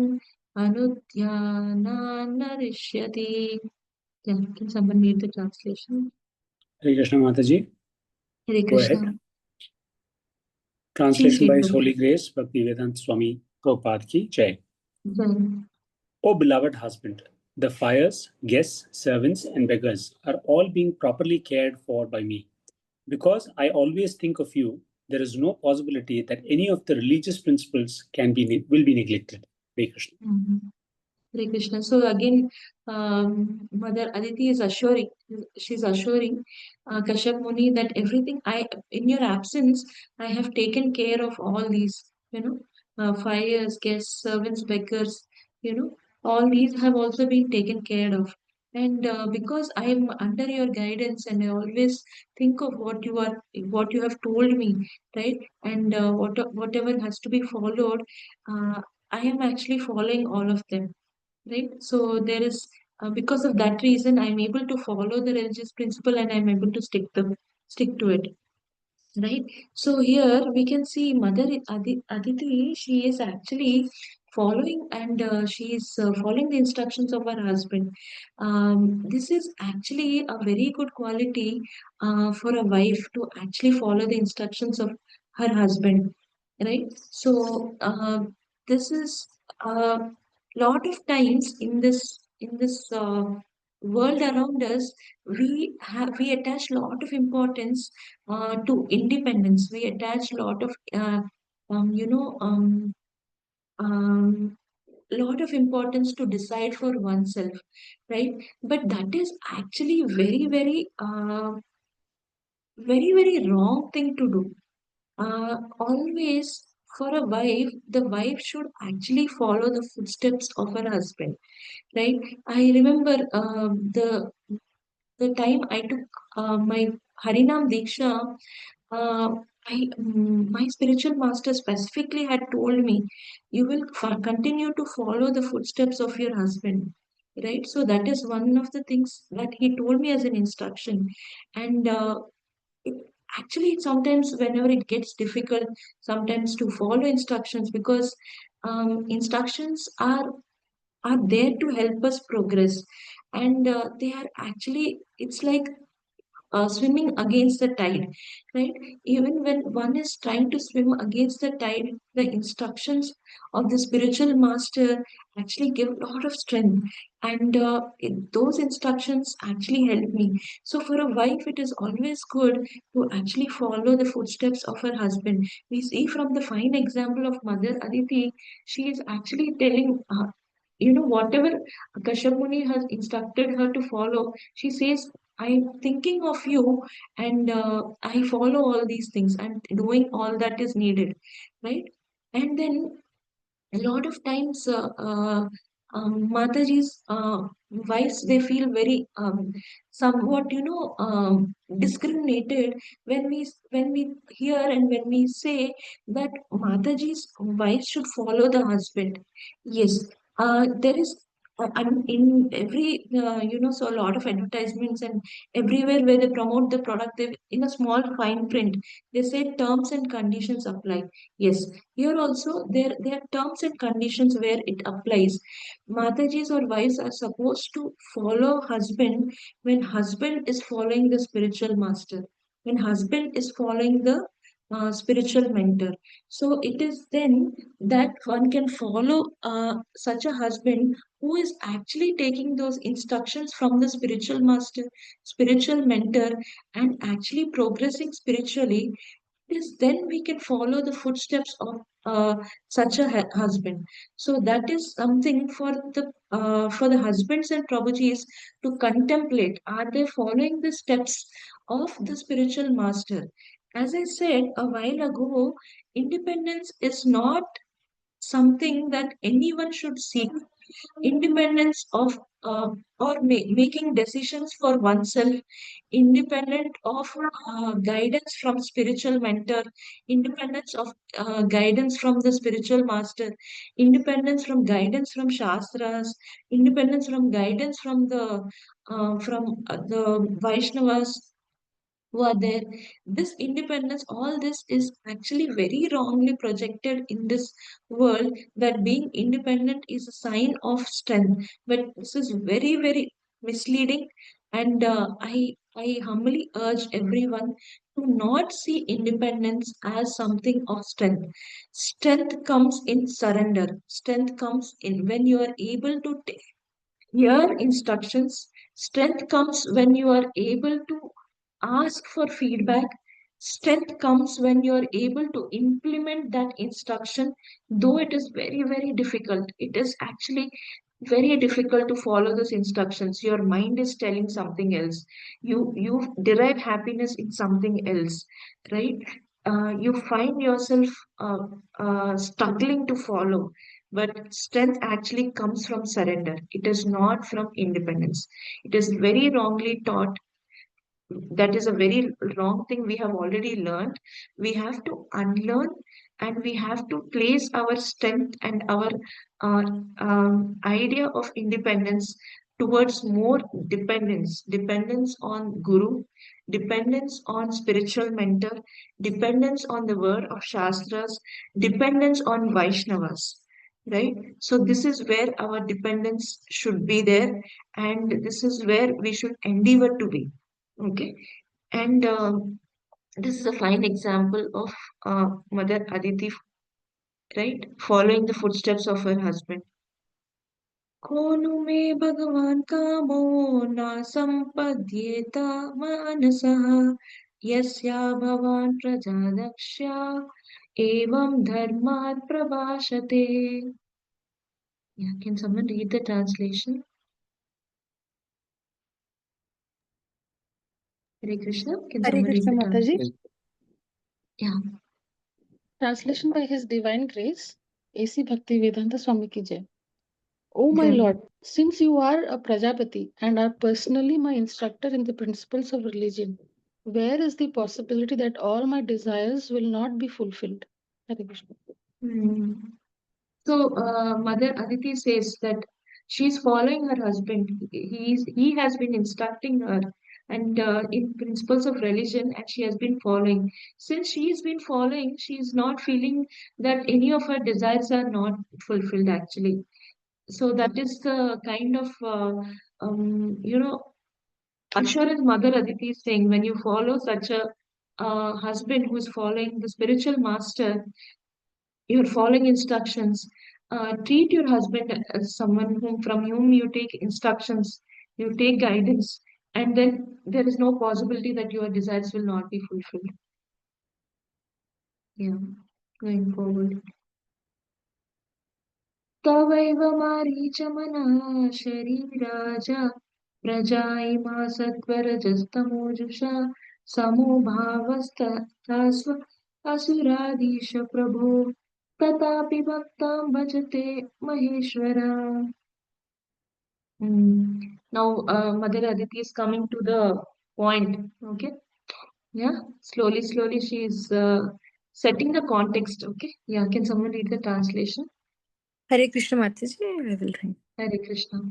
अनुद्यानान्नरिष्यति. Yeah, can someone read the translation? Hare Krishna Mataji. Hare Go ahead. Krishna. Translation by His Prabhu. Holy Grace, Bhaktivedanta Swami Prabhupada Ki Jai. Then, O beloved husband, the fires, guests, servants, and beggars are all being properly cared for by me. Because I always think of you, there is no possibility that any of the religious principles will be neglected. Hare Krishna. Hare Krishna. So again, Mother Aditi is assuring, she's assuring Kashyap Muni that everything in your absence, I have taken care of all these, fires, guests, servants, beggars, all these have also been taken care of. And because I am under your guidance and I always think of what you have told me, right? And whatever has to be followed, uh, I am actually following all of them, right? So there is because of that reason I'm able to follow the religious principle and I'm able to stick to it, right? So here we can see Mother Aditi, she is actually following and she is following the instructions of her husband. This is actually a very good quality for a wife to actually follow the instructions of her husband, right? So this is a lot of times in this world around us, we attach a lot of importance to independence. We attach a lot of um, you know um, um, lot of importance to decide for oneself, right? But that is actually very wrong thing to do. Always, for a wife, the wife should actually follow the footsteps of her husband, right? I remember the time I took my Harinam Diksha. uh, my spiritual master specifically had told me, you will continue to follow the footsteps of your husband, right? So that is one of the things that he told me as an instruction. And it actually, sometimes whenever it gets difficult, sometimes to follow instructions, because instructions are there to help us progress. And they are actually, it's like swimming against the tide, right? Even when one is trying to swim against the tide, the instructions of the spiritual master actually give a lot of strength. And those instructions actually help me. So for a wife, it is always good to actually follow the footsteps of her husband. We see from the fine example of Mother Aditi, she is actually telling, whatever Kashyap Muni has instructed her to follow, she says, I'm thinking of you, and I follow all these things. I'm doing all that is needed, right? And then a lot of times, Mataji's wives, they feel very somewhat, discriminated when we hear and when we say that Mataji's wife should follow the husband. Yes, there is. In every, so a lot of advertisements and everywhere where they promote the product, they, in a small fine print, they say terms and conditions apply. Yes, here also there are terms and conditions where it applies. Matajis or wives are supposed to follow husband when husband is following the spiritual master, when husband is following the spiritual mentor. So it is then that one can follow such a husband who is actually taking those instructions from the spiritual master, spiritual mentor, and actually progressing spiritually. Yes, then we can follow the footsteps of such a husband. So that is something for the husbands and Prabhujis to contemplate. Are they following the steps of the spiritual master? As I said a while ago, independence is not something that anyone should seek. Independence of or making decisions for oneself, independent of guidance from spiritual mentor, independence of guidance from the spiritual master, independence from guidance from shastras, independence from guidance from the Vaishnavas who are there. This independence, all this is actually very wrongly projected in this world, that being independent is a sign of strength. But this is very misleading. And I humbly urge everyone to not see independence as something of strength. Strength comes in surrender. Strength comes in when you are able to hear instructions. Strength comes when you are able to ask for feedback. Strength comes when you are able to implement that instruction, though it is very difficult. It is actually very difficult to follow those instructions. Your mind is telling something else. You derive happiness in something else, right? You find yourself struggling to follow. But strength actually comes from surrender. It is not from independence. It is very wrongly taught. That is a very wrong thing we have already learned. We have to unlearn, and we have to place our strength and our uh, idea of independence towards more dependence on Guru, dependence on spiritual mentor, dependence on the word of Shastras, dependence on Vaishnavas. Right? So, this is where our dependence should be there, and this is where we should endeavor to be. Okay, and this is a fine example of Mother Aditi, right, following the footsteps of her husband. को मे भगवान कामो न सम्पद्येत मानसः यस्या भवान् प्रजादक्ष्या एवं धर्मात् प्रभाषते. Yeah, can someone read the translation? Hare Krishna. Can Hare someone read Krishna the Mataji. translation? Yeah. Translation by His Divine Grace, A.C. Bhaktivedanta Swami ki Jai. O my Jai. Lord, since you are a Prajapati and are personally my instructor in the principles of religion, where is the possibility that all my desires will not be fulfilled? Hare Krishna. Hmm. So, Mother Aditi says that she's following her husband. He has been instructing her and in principles of religion, and she has been following. Since she has been following, she is not feeling that any of her desires are not fulfilled actually. So that is the kind of assurance Mother Aditi is saying when you follow such a husband who is following the spiritual master, you're following instructions. Treat your husband as someone from whom you take instructions, you take guidance, and then there is no possibility that your desires will not be fulfilled. Yeah, going forward. तवैव मारीचमनः शरीराजा प्रजायिमा सत्वरजस्तमोजुषा समोभावस्तस्व असुराधीश प्रभो तथापि भक्तां भजते Maheshwara. Now, Mother Aditi is coming to the point. Okay. Yeah. Slowly, she is setting the context. Okay. Yeah. Can someone read the translation? Hare Krishna Mataji, I will read. Hare Krishna.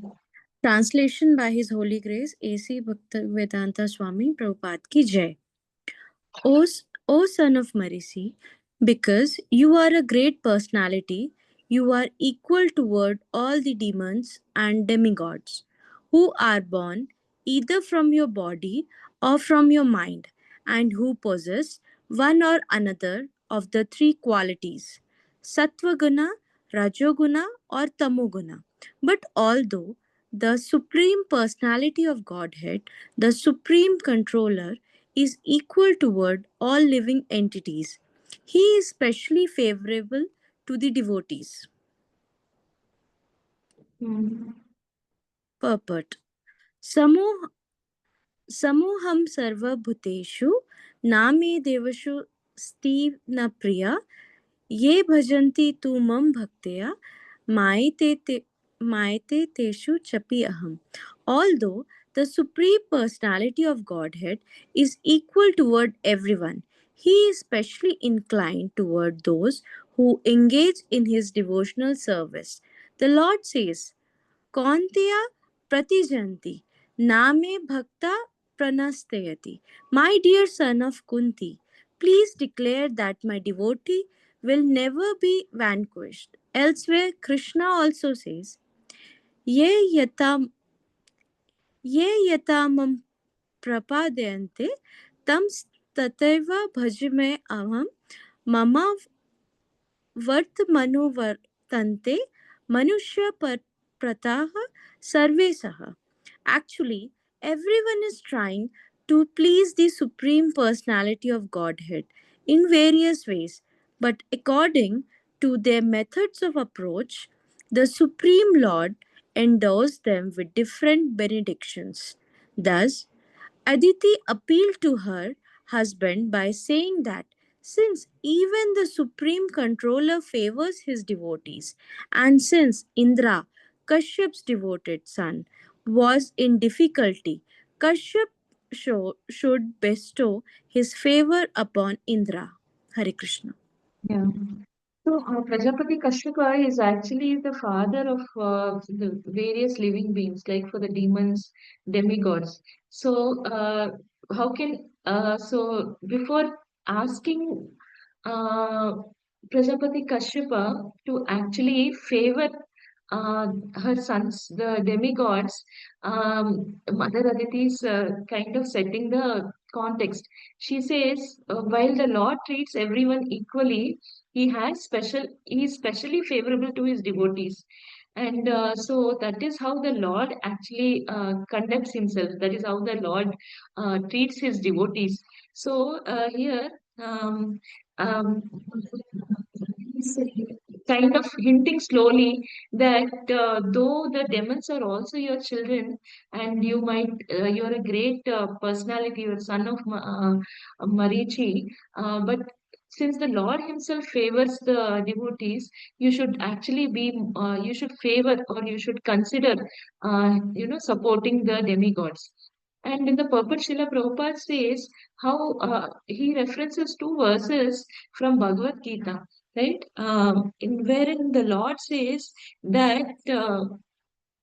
Translation by His Holy Grace A.C. Bhaktivedanta Swami Prabhupada ki Jai. O son of Marisi, because you are a great personality, you are equal toward all the demons and demigods who are born either from your body or from your mind, and who possess one or another of the three qualities Sattva-guna, Rajoguna, or Tamoguna. But although the Supreme Personality of Godhead, the Supreme Controller, is equal toward all living entities, he is specially favorable to the devotees. Purport. Samoham sarva bhuteshu name devashu sti na priya ye bhajanti tu mam bhakteya maite teshu chapi aham. Although the Supreme Personality of Godhead is equal toward everyone, he is specially inclined toward those who engage in his devotional service. The Lord says, Kaunteya pratijanti, name bhakta pranastayati. My dear son of Kunti, please declare that my devotee will never be vanquished. Elsewhere, Krishna also says, Ye yatamam prapadayante tam tataiva bhajme aham mama वर्तमनुवर्तन्ते मनुष्य प्रताः सर्वे सः. Actually, everyone is trying to please the Supreme Personality of Godhead in various ways, but according to their methods of approach, the Supreme Lord endows them with different benedictions. Thus, Aditi appealed to her husband by saying that since even the Supreme Controller favors his devotees, and since Indra, Kashyap's devoted son, was in difficulty, Kashyap should bestow his favor upon Indra. Hare Krishna. Yeah. So, Prajapati Kashyapa is actually the father of the various living beings, like for the demons, demigods. So, so before asking uh, Prajapati Kashyapa to actually favor her sons, the demigods, Mother Aditi is kind of setting the context. She says, while the Lord treats everyone equally, he is specially favorable to his devotees. And so that is how the Lord actually conducts himself. That is how the Lord treats his devotees. So here, um, um, he's kind of hinting slowly that though the demons are also your children, and you're a great personality, you're son of Marichi, but since the Lord himself favors the devotees, you should favor, or you should consider, supporting the demigods. And in the purport, Srila Prabhupada says how he references two verses from Bhagavad Gita, right? In wherein the Lord says that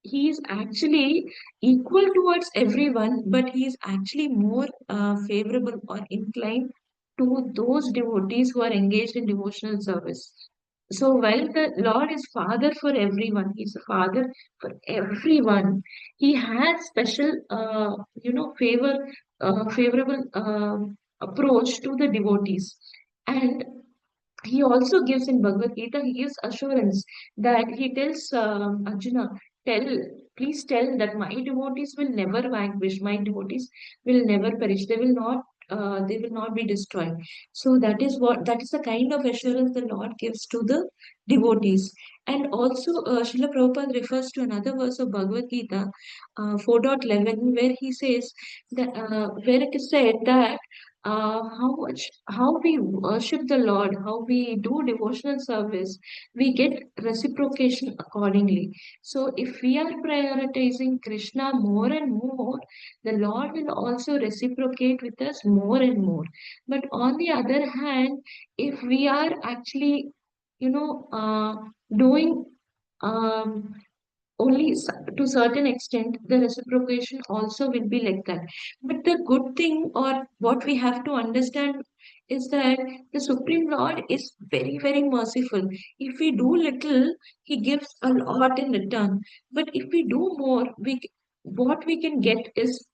he is actually equal towards everyone, but he is actually more favorable or inclined to those devotees who are engaged in devotional service. So while the Lord is Father for everyone, He's a Father for everyone. He has special, favorable approach to the devotees, and he also gives in Bhagavad Gita, he gives assurance that he tells Arjuna, tell, please tell that my devotees will never vanquish, my devotees will never perish, they will not be destroyed. So that is the kind of assurance the Lord gives to the devotees. And also, Srila Prabhupada refers to another verse of Bhagavad Gita, 4.11, where he says that, where it is said that how we worship the Lord, how we do devotional service, we get reciprocation accordingly. So if we are prioritizing Krishna more and more, the Lord will also reciprocate with us more and more. But on the other hand, if we are actually, doing um, only to certain extent, the reciprocation also will be like that. But the good thing, or what we have to understand, is that the Supreme Lord is very, very merciful. If we do little, he gives a lot in return. But if we do more, what we can get is,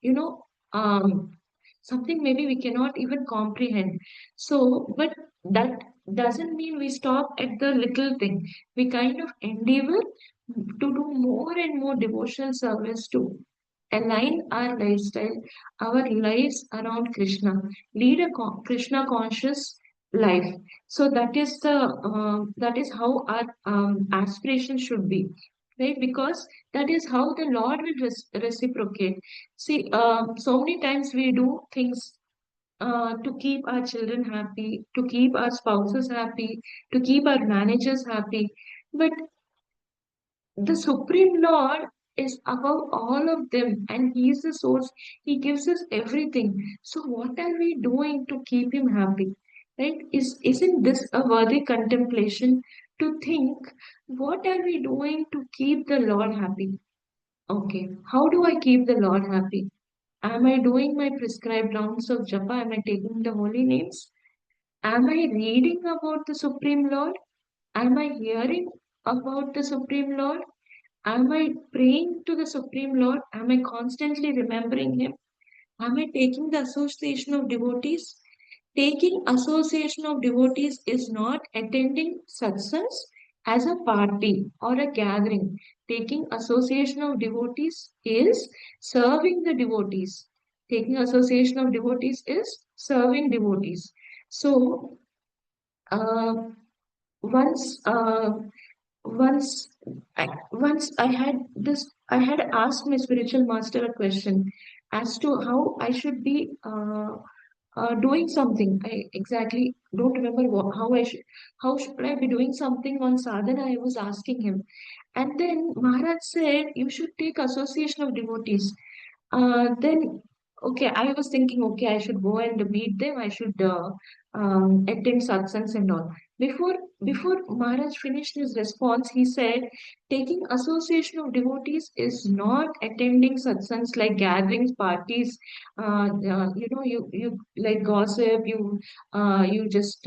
something maybe we cannot even comprehend. So but that doesn't mean we stop at the little thing. We kind of endeavor to do more and more devotional service to align our lifestyle, our lives around Krishna, lead a Krishna conscious life. So that is how our aspiration should be, right? Because that is how the Lord will reciprocate. See, so many times we do things to keep our children happy, to keep our spouses happy, to keep our managers happy. But the Supreme Lord is above all of them, and He is the source. He gives us everything. So, what are we doing to keep Him happy? Right? Isn't this a worthy contemplation to think, what are we doing to keep the Lord happy? Okay, how do I keep the Lord happy? Am I doing my prescribed rounds of japa? Am I taking the holy names? Am I reading about the Supreme Lord? Am I hearing about the Supreme Lord? Am I praying to the Supreme Lord? Am I constantly remembering Him? Am I taking the association of devotees? Taking association of devotees is not attending satsangs as a party or a gathering. Taking association of devotees is serving the devotees. Taking association of devotees is serving devotees. So, uh, once once once I had asked my spiritual master a question as to how I should be doing something. I exactly don't remember how should I be doing something on sadhana. I was asking him, and then Maharaj said you should take association of devotees. Then, okay, I was thinking, okay, I should go and meet them. I should attend satsangs and all. Before Maharaj finished his response, he said, taking association of devotees is not attending satsangs like gatherings, parties. You like gossip. You just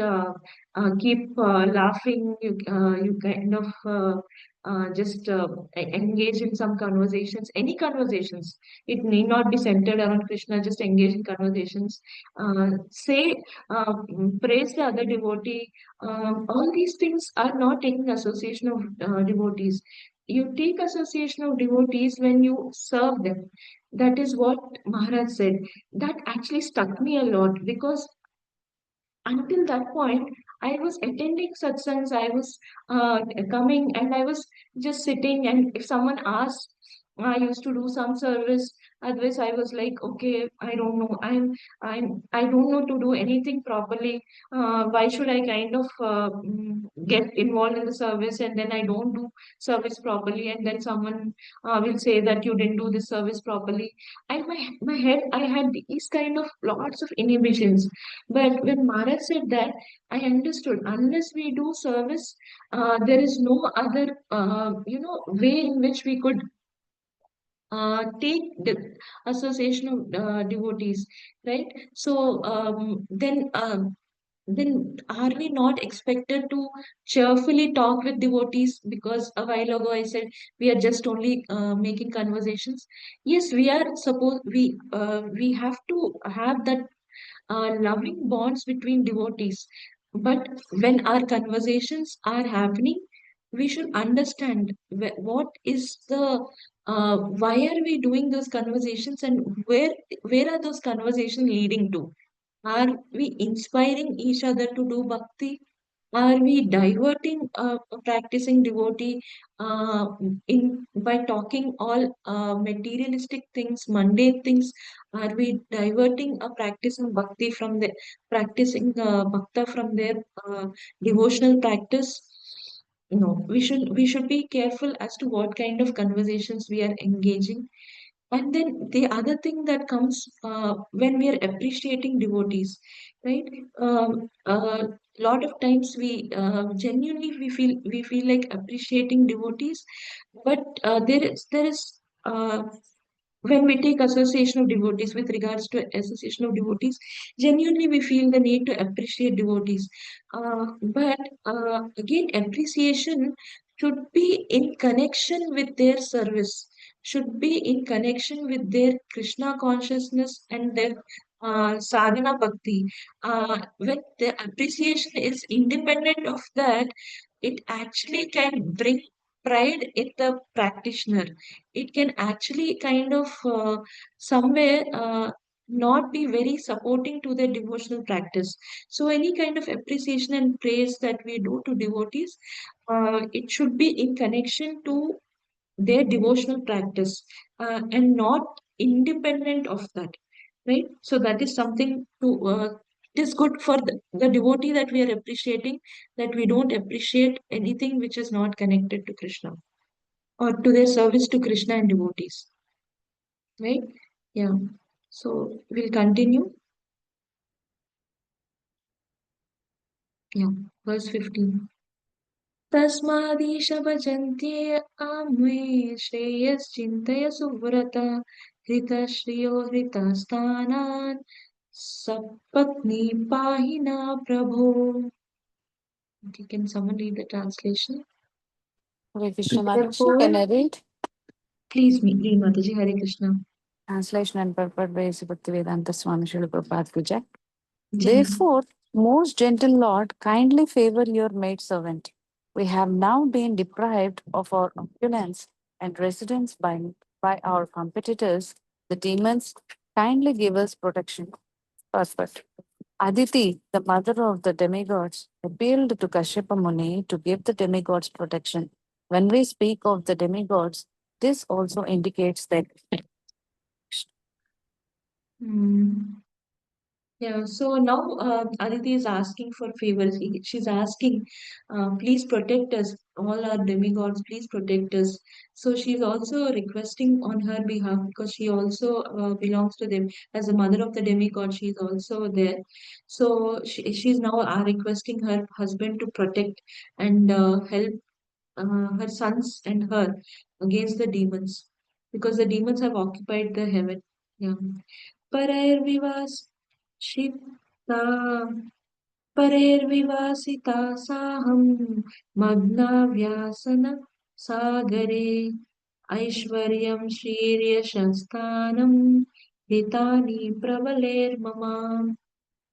keep laughing. You kind of just engage in some conversations, any conversations. It need not be centered around Krishna, just engage in conversations. Praise the other devotee. All these things are not taking association of devotees. you take association of devotees when you serve them. That is what Maharaj said. That actually struck me a lot because until that point, I was attending satsangs, I was coming and I was just sitting. And if someone asked, I used to do some service. Otherwise, I was like, okay, I don't know. I don't know to do anything properly. Why should I kind of get involved in the service and then I don't do service properly, and then someone will say that you didn't do this service properly. And my head, I had these kind of lots of inhibitions. But when Maharaj said that, I understood. Unless we do service, there is no other, way in which we could take the association of devotees, right? So then are we not expected to cheerfully talk with devotees? Because a while ago I said we are just only making conversations. Yes, we are supposed we have to have that loving bonds between devotees. But when our conversations are happening, we should understand what is the why are we doing those conversations, and where are those conversations leading to? Are we inspiring each other to do bhakti? Are we diverting a practicing devotee in by talking all materialistic things, mundane things? Are we diverting a practicing bhakti from the practicing bhakta from their devotional practice? No, we should be careful as to what kind of conversations we are engaging. And then the other thing that comes when we are appreciating devotees, right? A lot of times we genuinely we feel like appreciating devotees, but there is when we take association of devotees, with regards to association of devotees, genuinely we feel the need to appreciate devotees. But again, appreciation should be in connection with their service, should be in connection with their Krishna consciousness and their sadhana bhakti. When the appreciation is independent of that, it actually can bring pride in the practitioner. It can actually kind of somewhere not be very supporting to their devotional practice. So any kind of appreciation and praise that we do to devotees, it should be in connection to their devotional practice, and not independent of that, right? So that is something to it is good for the devotee that we are appreciating, that we don't appreciate anything which is not connected to Krishna or to their service to Krishna and devotees, right? Yeah. So we'll continue. Yeah. Verse 15. तस्मादीश भजन्ते आम्वे श्रेयश्चिन्तय सुव्रता हृतश्रियो हृतस्थानान् सपत्नी पाहि न प्रभो. Okay, can someone read the translation? Hare Krishna Mataji, can I read? Please, read Mataji. Hare Krishna. Translation and purport by Bhaktivedanta Swami Srila Prabhupada Ki Jai. Jai. Therefore, most gentle Lord, kindly favor your maidservant. We have now been deprived of our opulence and residence by our competitors, the demons. Kindly give us protection. Purport. Aditi, the mother of the demigods, appealed to Kashyapa Muni to give the demigods protection. When we speak of the demigods, this also indicates that. Yeah, so now Aditi is asking for favors. She's asking, please protect us, all our demigods, please protect us. So she's also requesting on her behalf, because she also belongs to them. As a mother of the demigod, she's also there. So she's now requesting her husband to protect and help her sons and her against the demons, because the demons have occupied the heaven. Yeah. परैर्विवासिता परैर्विवासिता साहं मग्नाव्यासन Sagare ऐश्वर्यं श्रीर्यशस्तानं हितानि प्रबलैर्मम.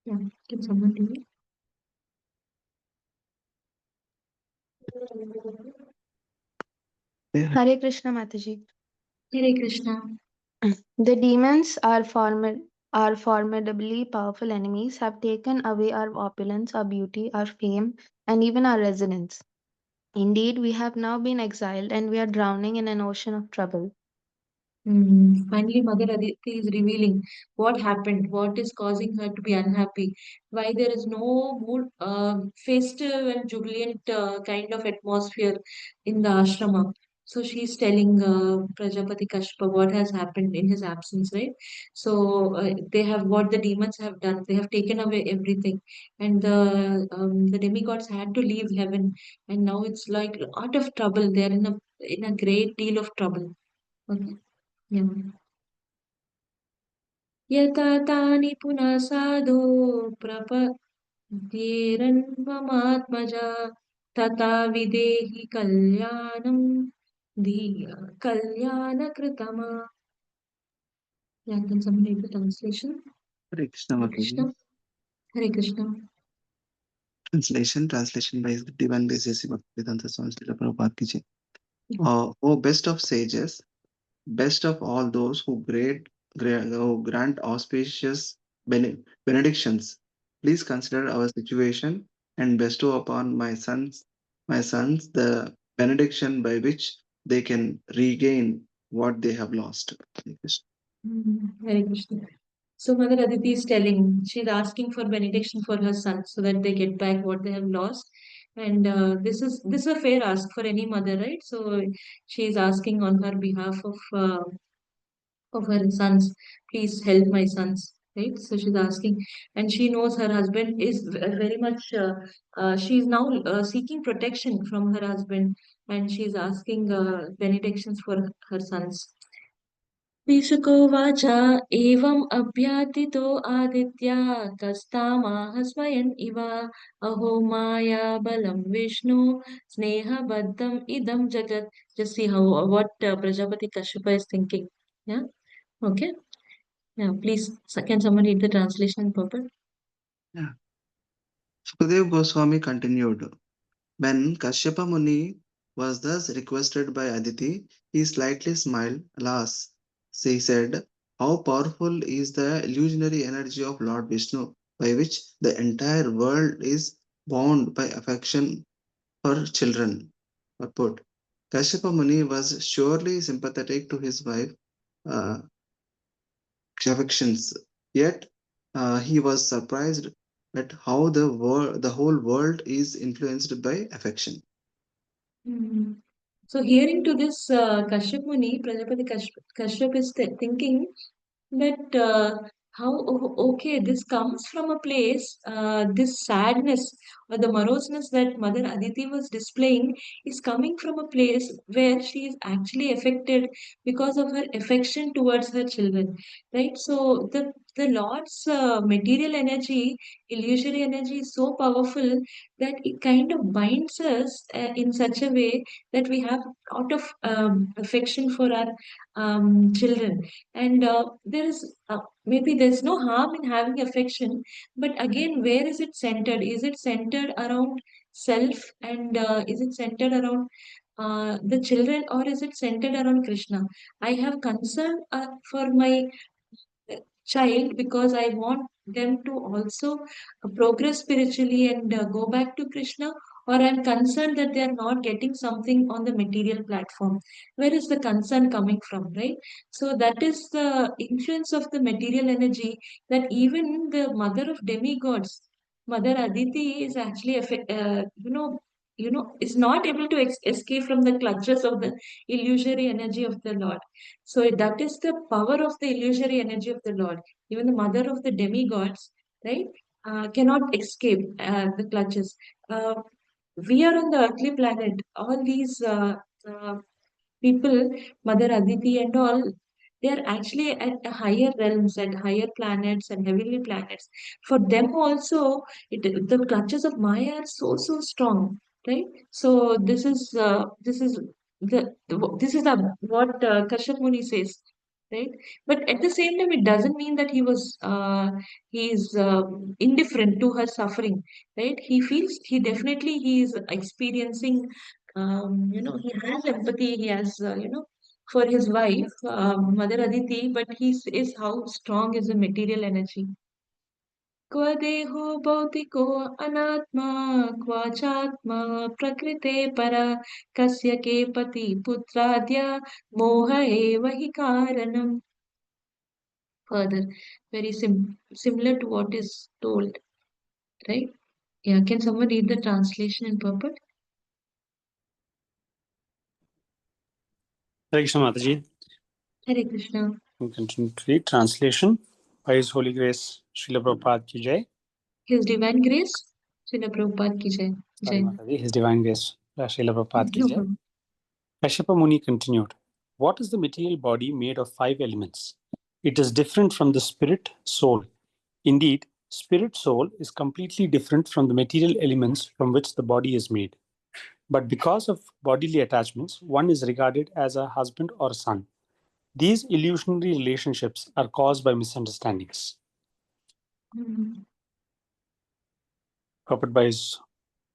Yeah, can someone do it? Hare Krishna Mataji. Hare Krishna. The demons are formidably powerful enemies, have taken away our opulence, our beauty, our fame, and even our residence. Indeed, we have now been exiled and we are drowning in an ocean of trouble. Finally, Mother Aditi is revealing what happened, what is causing her to be unhappy, why there is no mood, festive and jubilant kind of atmosphere in the ashrama. So she's telling Prajapati Kashyapa what has happened in his absence, right? So they have what the demons have done. They have taken away everything, and the demigods had to leave heaven, and now it's like out of trouble. They are in a great deal of trouble. Okay. Yeah. यथा तानि पुनः साधो प्रपद्येरन्ममात्मजा तथा विदेहि कल्याणं धिया कल्याणकृतमा. Yeah, can somebody read the translation? Hare Krishna Hare Mataji. Krishna. Hare Krishna. Translation by His Divine Grace Sri Bhaktivedanta Swami Srila Prabhupada ki jai. O best of sages, best of all those who grant auspicious benedictions, please consider our situation and bestow upon my sons the benediction by which they can regain what they have lost. Hare Krishna. Hare Krishna. So Mother Aditi is telling, she's asking for benediction for her son so that they get back what they have lost. And this is a fair ask for any mother, right? So she is asking on her behalf of her sons, please help my sons, right? So she's asking, and she knows her husband is very much. She's now seeking protection from her husband, and she's asking benedictions for her sons. Visukovacha evam abhyatito aditya kastaमाह स्वयं इवा अहो माया balam Vishnu sneha baddham idam jagat. Just see how what Prajapati Kashyapa is thinking. Yeah. Okay. Yeah. Please, can someone read the translation proper? Yeah. Sukadeva Goswami continued. When Kashyapa Muni was thus requested by Aditi, he slightly smiled. Alas, he said, how powerful is the illusionary energy of Lord Vishnu, by which the entire world is bound by affection for children. Purport. Kashyapa Muni was surely sympathetic to his wife, uh, affections, yet he was surprised at how the whole world is influenced by affection. Mhm. So hearing to this, Kashyap Muni, Prajapati Kashyap is thinking that okay, this comes from a place, this sadness or the moroseness that Mother Aditi was displaying is coming from a place where she is actually affected because of her affection towards her children, right? So the Lord's material energy, illusory energy is so powerful that it kind of binds us in such a way that we have a lot of affection for our children. And maybe there's no harm in having affection, but again, where is it centered? Is it centered around self, and is it centered around the children, or is it centered around Krishna? I have concern for my child because I want them to also progress spiritually and go back to Krishna, or I'm concerned that they are not getting something on the material platform. Where is the concern coming from, right? So that is the influence of the material energy that even the mother of demigods, Mother Aditi, is actually is not able to escape from the clutches of the illusory energy of the Lord. So that is the power of the illusory energy of the Lord. Even the mother of the demigods, right, cannot escape the clutches. Uh, we are on the earthly planet. All these people, Mother Aditi and all, they are actually at higher realms, at higher planets and heavenly planets. For them also, the clutches of Maya are so strong, right? So this is the what Kashyap Muni says, right? But at the same time, it doesn't mean that he is indifferent to her suffering, right? He feels he is experiencing He has empathy. He has, for his wife, Mother Aditi, but he is how strong is the material energy. क्व देहो भौतिको अनात्मा क्व चात्मा प्रकृते पर कस्य के पति पुत्राद्य मोह एव हि कारणम्. Further, very similar to what is told, right? Yeah, can someone read the translation in purport? Hare Krishna Mataji. Hare Krishna. We continue to read translation by His Holy Grace Srila Prabhupada ki jai. His Divine Grace, Srila Prabhupada ki jai. Sorry, Mataji, His Divine Grace Srila Prabhupada ki jai. Kashyapa Muni continued, what is the material body made of 5 elements? It is different from the spirit, soul. Indeed, spirit, soul is completely different from the material elements from which the body is made. But because of bodily attachments, one is regarded as a husband or son. These illusionary relationships are caused by misunderstandings. Purport by His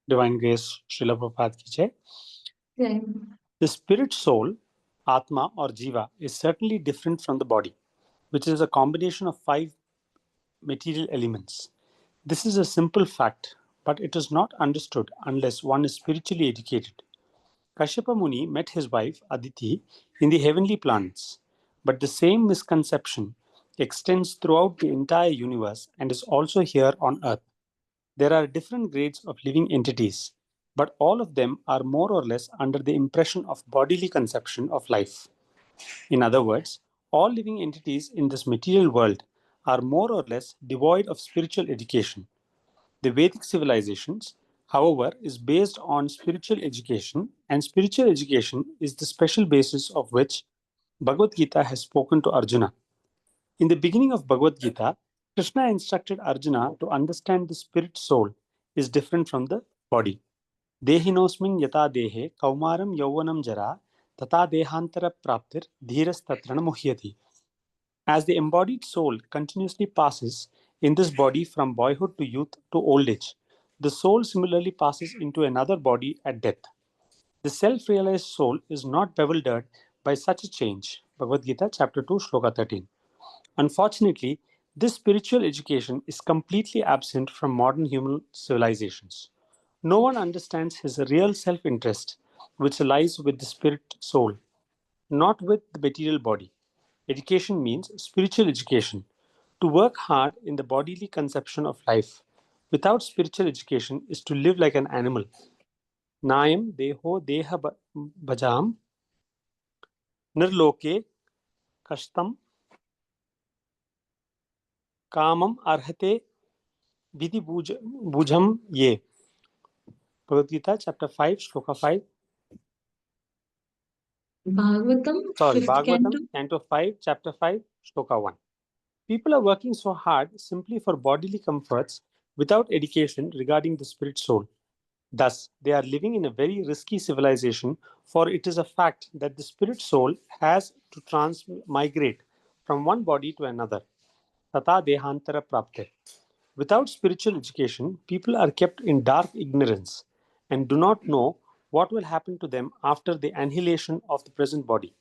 Divine Grace Srila Prabhupada ki jai. The spirit soul, Atma or Jiva, is certainly different from the body, which is a combination of 5 material elements. This is a simple fact, but it is not understood unless one is spiritually educated. Kashyapa Muni met his wife Aditi in the heavenly planets, but the same misconception extends throughout the entire universe and is also here on earth. There are different grades of living entities, but all of them are more or less under the impression of bodily conception of life. In other words, all living entities in this material world are more or less devoid of spiritual education. The Vedic civilizations, however, is based on spiritual education, and spiritual education is the special basis of which Bhagavad Gita has spoken to Arjuna. In the beginning of Bhagavad Gita, Krishna instructed Arjuna to understand the spirit soul is different from the body. Dehinosmin yata dehe kaumaram yauvanam jara tata dehantara praptir dhiras tatrana muhyati. As the embodied soul continuously passes in this body from boyhood to youth to old age, the soul similarly passes into another body at death. The self-realized soul is not bewildered by such a change. Bhagavad Gita, chapter 2, shloka 13. Unfortunately, this spiritual education is completely absent from modern human civilizations. No one understands his real self-interest, which lies with the spirit soul, not with the material body. Education means spiritual education, to work hard in the bodily conception of life. Without spiritual education is to live like an animal. Nayam deho deha bhajam nirloke kashtam kamam arhate vidhi bujam ye. Bhagavad Gita, chapter 5, shloka 5. Bhagavatam, Sorry, 5th canto. Bhagavatam, Canto 5, chapter 5, shloka 1. People are working so hard simply for bodily comforts without education regarding the spirit soul. Thus, they are living in a very risky civilization, for it is a fact that the spirit soul has to transmigrate from one body to another. Tata dehantara prapte. Without spiritual education, people are kept in dark ignorance and do not know what will happen to them after the annihilation of the present body.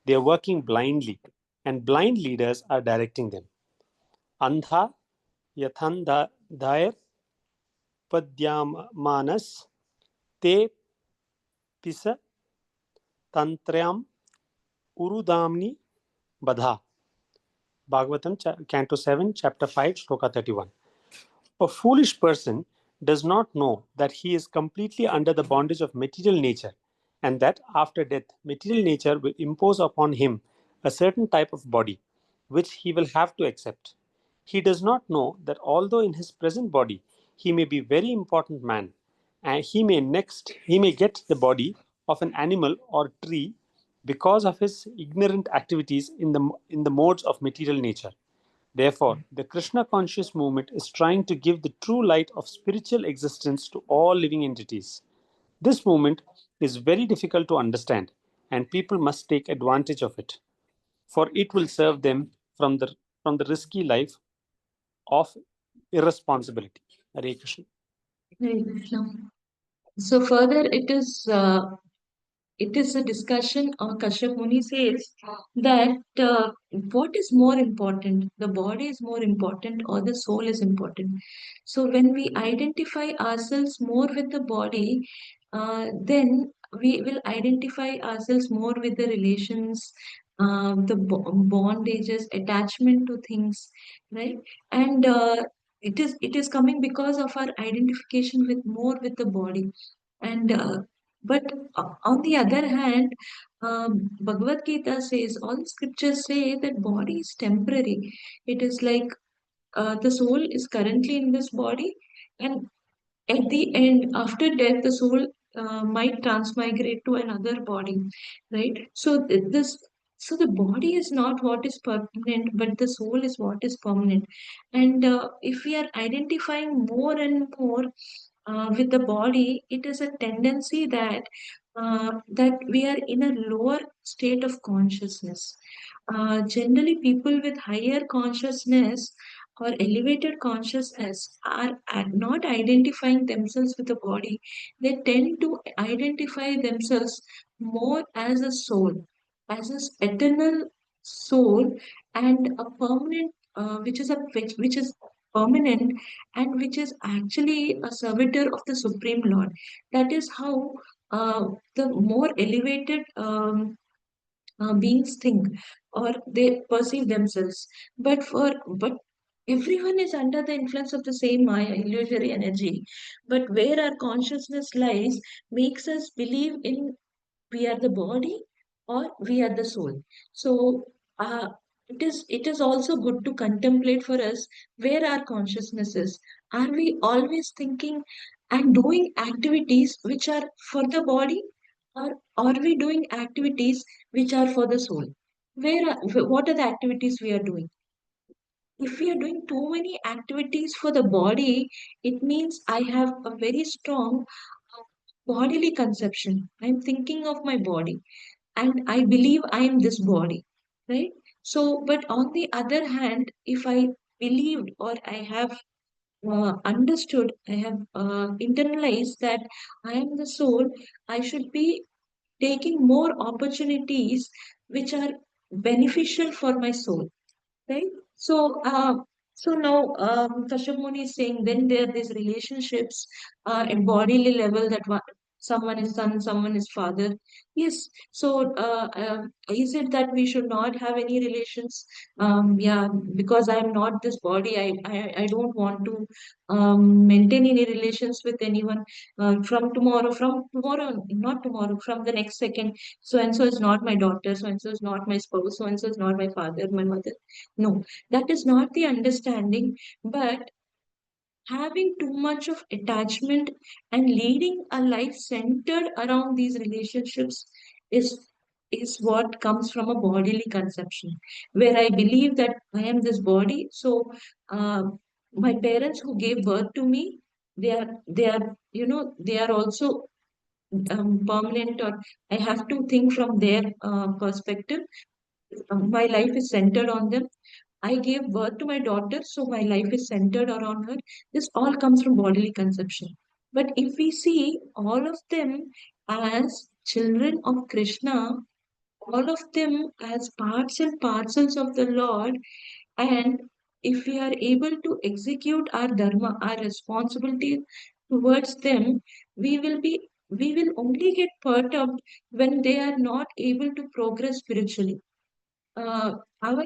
They are working blindly, and blind leaders are directing them. Andha yathandayar padyamanas te pisa tantryam urudamni badha. Bhagavatam, Canto 7, chapter 5, shloka 31. A foolish person does not know that he is completely under the bondage of material nature, and that after death, material nature will impose upon him a certain type of body, which he will have to accept. He does not know that although in his present body he may be very important man, and he may get the body of an animal or tree because of his ignorant activities in the modes of material nature. Therefore, the Krishna conscious movement is trying to give the true light of spiritual existence to all living entities. This movement is very difficult to understand, and people must take advantage of it, for it will serve them from the risky life of irresponsibility. Hare Krishna. Hare Krishna. So further, it is a discussion. Kashyap Muni says that what is more important, the body is more important or the soul is important. So when we identify ourselves more with the body, then we will identify ourselves more with the relations, bondages, attachment to things, right? And it is coming because of our identification with more with the body. And but on the other hand, Bhagavad Gita says, all the scriptures say that body is temporary. It is like the soul is currently in this body, and at the end, after death, the soul might transmigrate to another body, right? So the body is not what is permanent, but the soul is what is permanent. And if we are identifying more and more with the body, it is a tendency that we are in a lower state of consciousness. Generally, people with higher consciousness or elevated consciousness are not identifying themselves with the body. They tend to identify themselves more as a soul, as an eternal soul, and a permanent, which is permanent, and which is actually a servitor of the Supreme Lord. That is how the more elevated beings think or they perceive themselves. But everyone is under the influence of the same Maya illusory energy. But where our consciousness lies makes us believe in we are the body or we are the soul. So it is also good to contemplate for us where our consciousness is. Are we always thinking and doing activities which are for the body, or are we doing activities which are for the soul? What are the activities we are doing? If we are doing too many activities for the body, it means I have a very strong bodily conception. I'm thinking of my body and I believe I am this body, right? So, but on the other hand, if I believed or I have understood, I have internalized that I am the soul, I should be taking more opportunities which are beneficial for my soul, right? So, so now Kashyap Muni is saying then there are these relationships at bodily level that someone is son, someone is father. Yes. So, is it that we should not have any relations? Yeah, because I am not this body, I don't want to maintain any relations with anyone from tomorrow, not tomorrow, from the next second. So and so is not my daughter, so and so is not my spouse, so and so is not my father, my mother. No, that is not the understanding, but having too much of attachment and leading a life centered around these relationships is is what comes from a bodily conception, where I believe that I am this body. So my parents who gave birth to me, they are they are also permanent, or I have to think from their perspective. My life is centered on them. I gave birth to my daughter, so my life is centered around her. This all comes from bodily conception. But if we see all of them as children of Krishna, all of them as parts and parcels of the Lord, and if we are able to execute our dharma, our responsibility towards them, we will only get perturbed when they are not able to progress spiritually. Our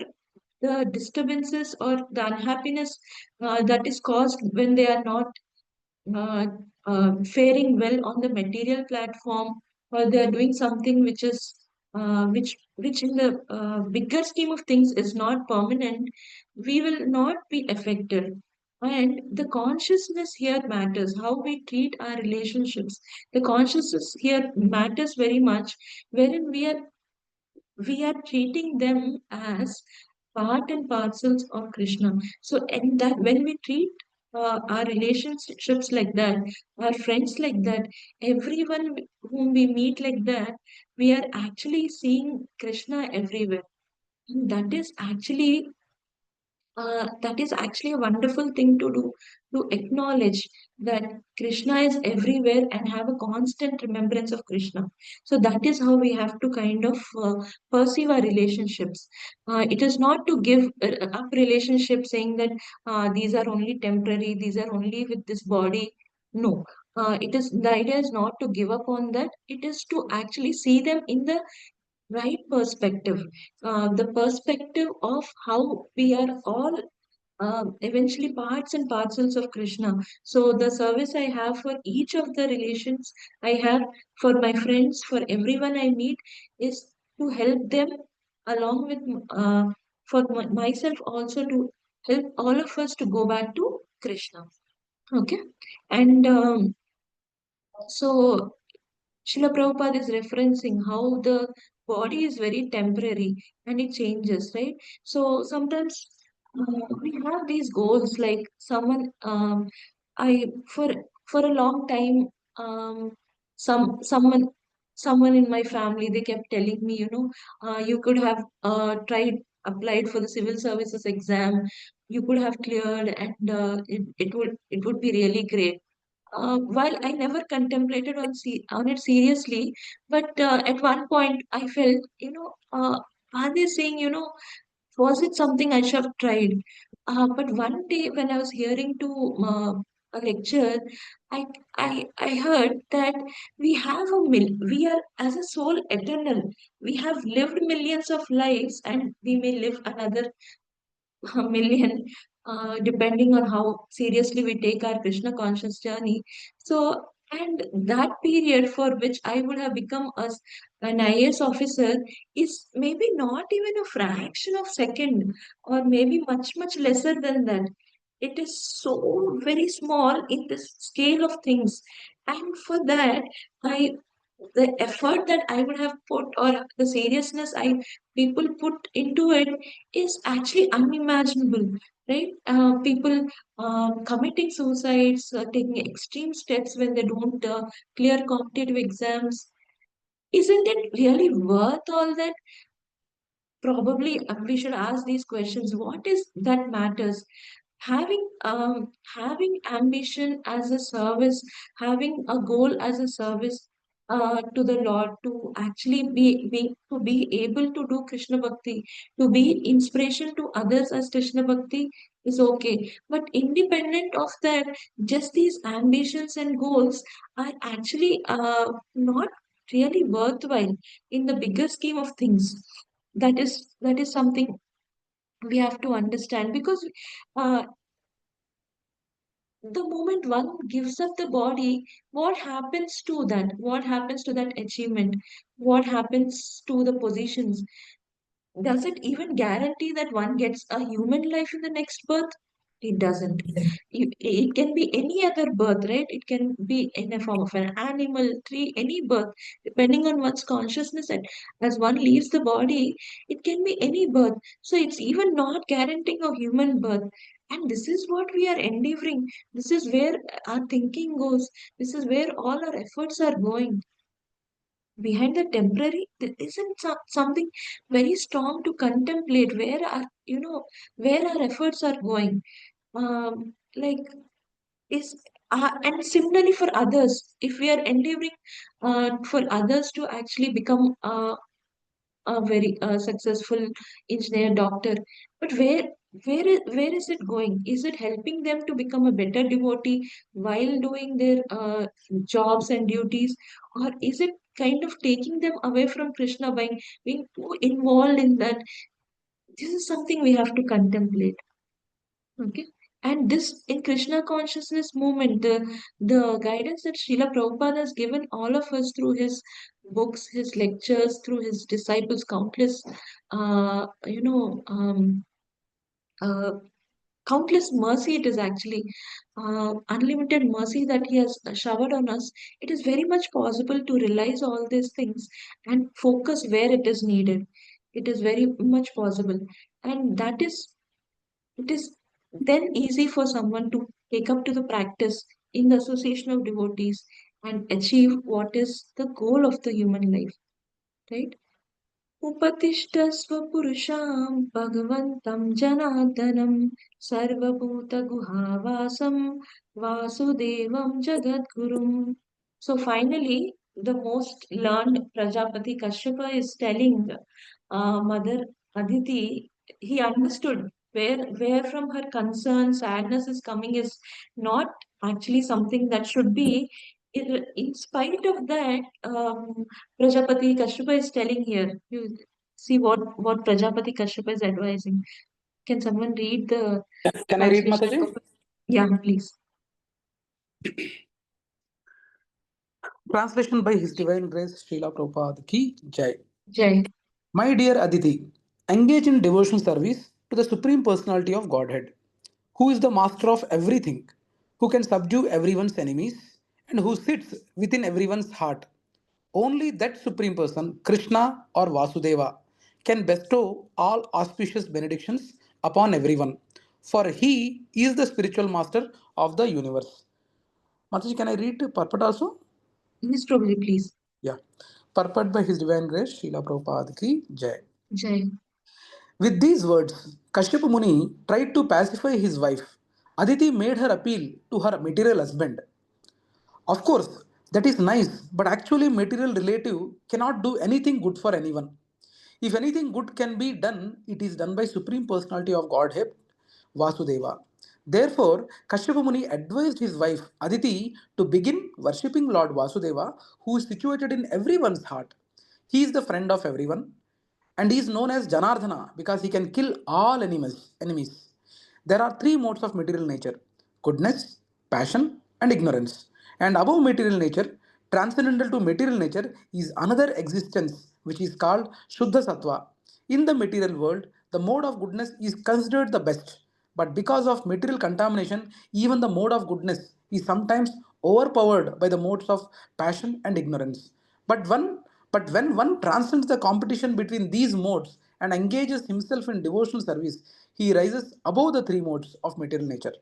the disturbances or the unhappiness that is caused when they are not uh, faring well on the material platform, or they are doing something which is which in the bigger scheme of things is not permanent, we will not be affected. And the consciousness here matters, how we treat our relationships. The consciousness here matters very much, wherein we are treating them as part and parcels of Krishna. So, and that when we treat our relationships like that, our friends like that, everyone whom we meet like that, we are actually seeing Krishna everywhere. And that is actually that is actually a wonderful thing to do, to acknowledge that Krishna is everywhere and have a constant remembrance of Krishna. So that is how we have to kind of perceive our relationships. It is not to give up relationships saying that these are only temporary, these are only with this body. No. It is the idea is not to give up on that. It is to actually see them in the right perspective, the perspective of how we are all eventually parts and parcels of Krishna. So the service I have for each of the relations I have, for my friends, for everyone I meet, is to help them along with for myself also, to help all of us to go back to Krishna. Okay, and so Srila Prabhupada is referencing how the body is very temporary and it changes, right? So sometimes we have these goals, like I for a long time, some someone someone in my family, they kept telling me, you could have applied for the civil services exam, you could have cleared, and it would be really great. While I never contemplated on it seriously, but at one point I felt, are they saying, was it something I should have tried? But one day when I was hearing to a lecture, I, I heard that we are as a soul eternal. We have lived millions of lives and we may live another a million, depending on how seriously we take our Krishna conscious journey. So, and that period for which I would have become an IAS officer is maybe not even a fraction of second, or maybe much, much lesser than that. It is so very small in the scale of things. And for that, I the effort that I would have put, or the seriousness I people put into it, is actually unimaginable, right? People committing suicides, taking extreme steps when they don't clear competitive exams. Isn't it really worth all that? Probably we should ask these questions. What is that matters? Having ambition as a service, having a goal as a service to the Lord, to actually be able to do Krishna Bhakti, to be inspiration to others as Krishna Bhakti, is okay. But independent of that, just these ambitions and goals are actually not really worthwhile in the bigger scheme of things. That is something we have to understand, because uh, the moment one gives up the body, what happens to that? What happens to that achievement? What happens to the positions? Does it even guarantee that one gets a human life in the next birth? It doesn't. It can be any other birth, right? It can be in a form of an animal, tree, any birth, depending on one's consciousness. And as one leaves the body, it can be any birth. So it's even not guaranteeing a human birth. And this is what we are endeavoring. This is where our thinking goes. This is where all our efforts are going. Behind the temporary, there isn't something very strong to contemplate, where our efforts are going. Like, is and similarly for others, if we are endeavoring for others to actually become a very successful engineer, doctor, but where is it going? Is it helping them to become a better devotee while doing their jobs and duties, or is it kind of taking them away from Krishna by being too involved in that? This is something we have to contemplate. Okay. And this in Krishna consciousness movement, the guidance that Srila Prabhupada has given all of us through his books, his lectures, through his disciples, countless, uh, you know, um, uh, countless mercy. It is actually unlimited mercy that he has showered on us. It is very much possible to realize all these things and focus where it is needed. It is very much possible, and that is it is then easy for someone to take up to the practice in the association of devotees and achieve what is the goal of the human life, right? उपतिष्ठस्व पुरुषां भगवन्तं जनार्दनं सर्वभूतगुहावासं वासुदेवं जगद्गुरुम्. So finally, the most learned Prajapati Kashyapa is telling Mother Aditi, he understood where from her concern, sadness is coming is not actually something that should be. In spite of that, Prajapati Kashyapa is telling here. You see what Prajapati Kashyapa is advising. Can someone read the Can I read, translation? Mataji? Yeah, please. Translation by His Divine Grace Srila Prabhupada Ki Jai. Jai. My dear Aditi, engage in devotional service to the Supreme Personality of Godhead, who is the master of everything, who can subdue everyone's enemies, and who sits within everyone's heart. Only that Supreme Person, Krishna or Vasudeva, can bestow all auspicious benedictions upon everyone, for he is the spiritual master of the universe. Mataji, can I read purport also? Miss Prabhuji, please. Yeah. Purport by His Divine Grace, Srila Prabhupada Ki Jai. Jai. With these words, Kashyapa Muni tried to pacify his wife. Aditi made her appeal to her material husband. Of course, that is nice, but actually, material relative cannot do anything good for anyone. If anything good can be done, it is done by Supreme Personality of Godhead, Vasudeva. Therefore, Kashyapa Muni advised his wife Aditi to begin worshipping Lord Vasudeva, who is situated in everyone's heart. He is the friend of everyone and he is known as Janardhana because he can kill all enemies. There are three modes of material nature: goodness, passion, and ignorance. And above material nature, transcendental to material nature, is another existence which is called Shuddha Sattva. In the material world, the mode of goodness is considered the best. But because of material contamination, even the mode of goodness is sometimes overpowered by the modes of passion and ignorance. But one but when one transcends the competition between these modes and engages himself in devotional service, he rises above the three modes of material nature.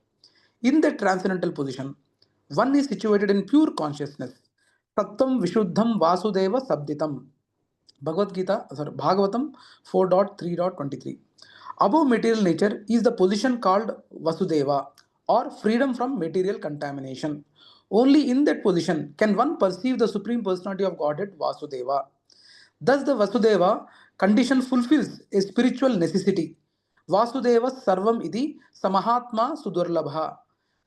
In that transcendental position, one is situated in pure consciousness. Sattvam Vishuddham Vasudeva Sabditam. Bhagavatam 4.3.23. Above material nature is the position called Vasudeva or freedom from material contamination. Only in that position can one perceive the Supreme Personality of Godhead Vasudeva. Thus, the Vasudeva condition fulfills a spiritual necessity. Vasudeva Sarvam Iti Samahatma Sudurlabha.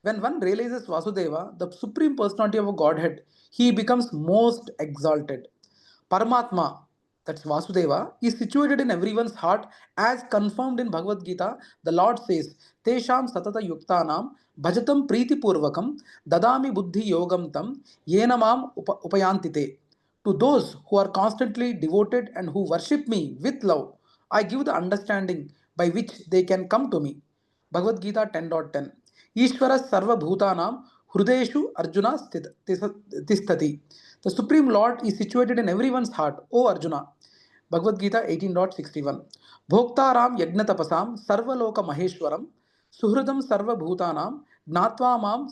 When one realizes Vasudeva, the Supreme Personality of Godhead, he becomes most exalted. Paramatma, that's Vasudeva, is situated in everyone's heart as confirmed in Bhagavad Gita. The Lord says, Tesham Satata Yuktanam Bhajatam Priti Purvakam Dadami Buddhi Yogam Tam Yenamam Upayantite. To those who are constantly devoted and who worship me with love, I give the understanding by which they can come to me. Bhagavad Gita 10.10. Ishvara Sarva Bhutanam Hrudeshu Arjuna Tisthati. The Supreme Lord is situated in everyone's heart, O Arjuna. Bhagavad Gita 18.61. Bhoktaram Yagnatapasam Sarvaloka Maheshwaram Suhridam Sarva Bhutanam Gnatva Mam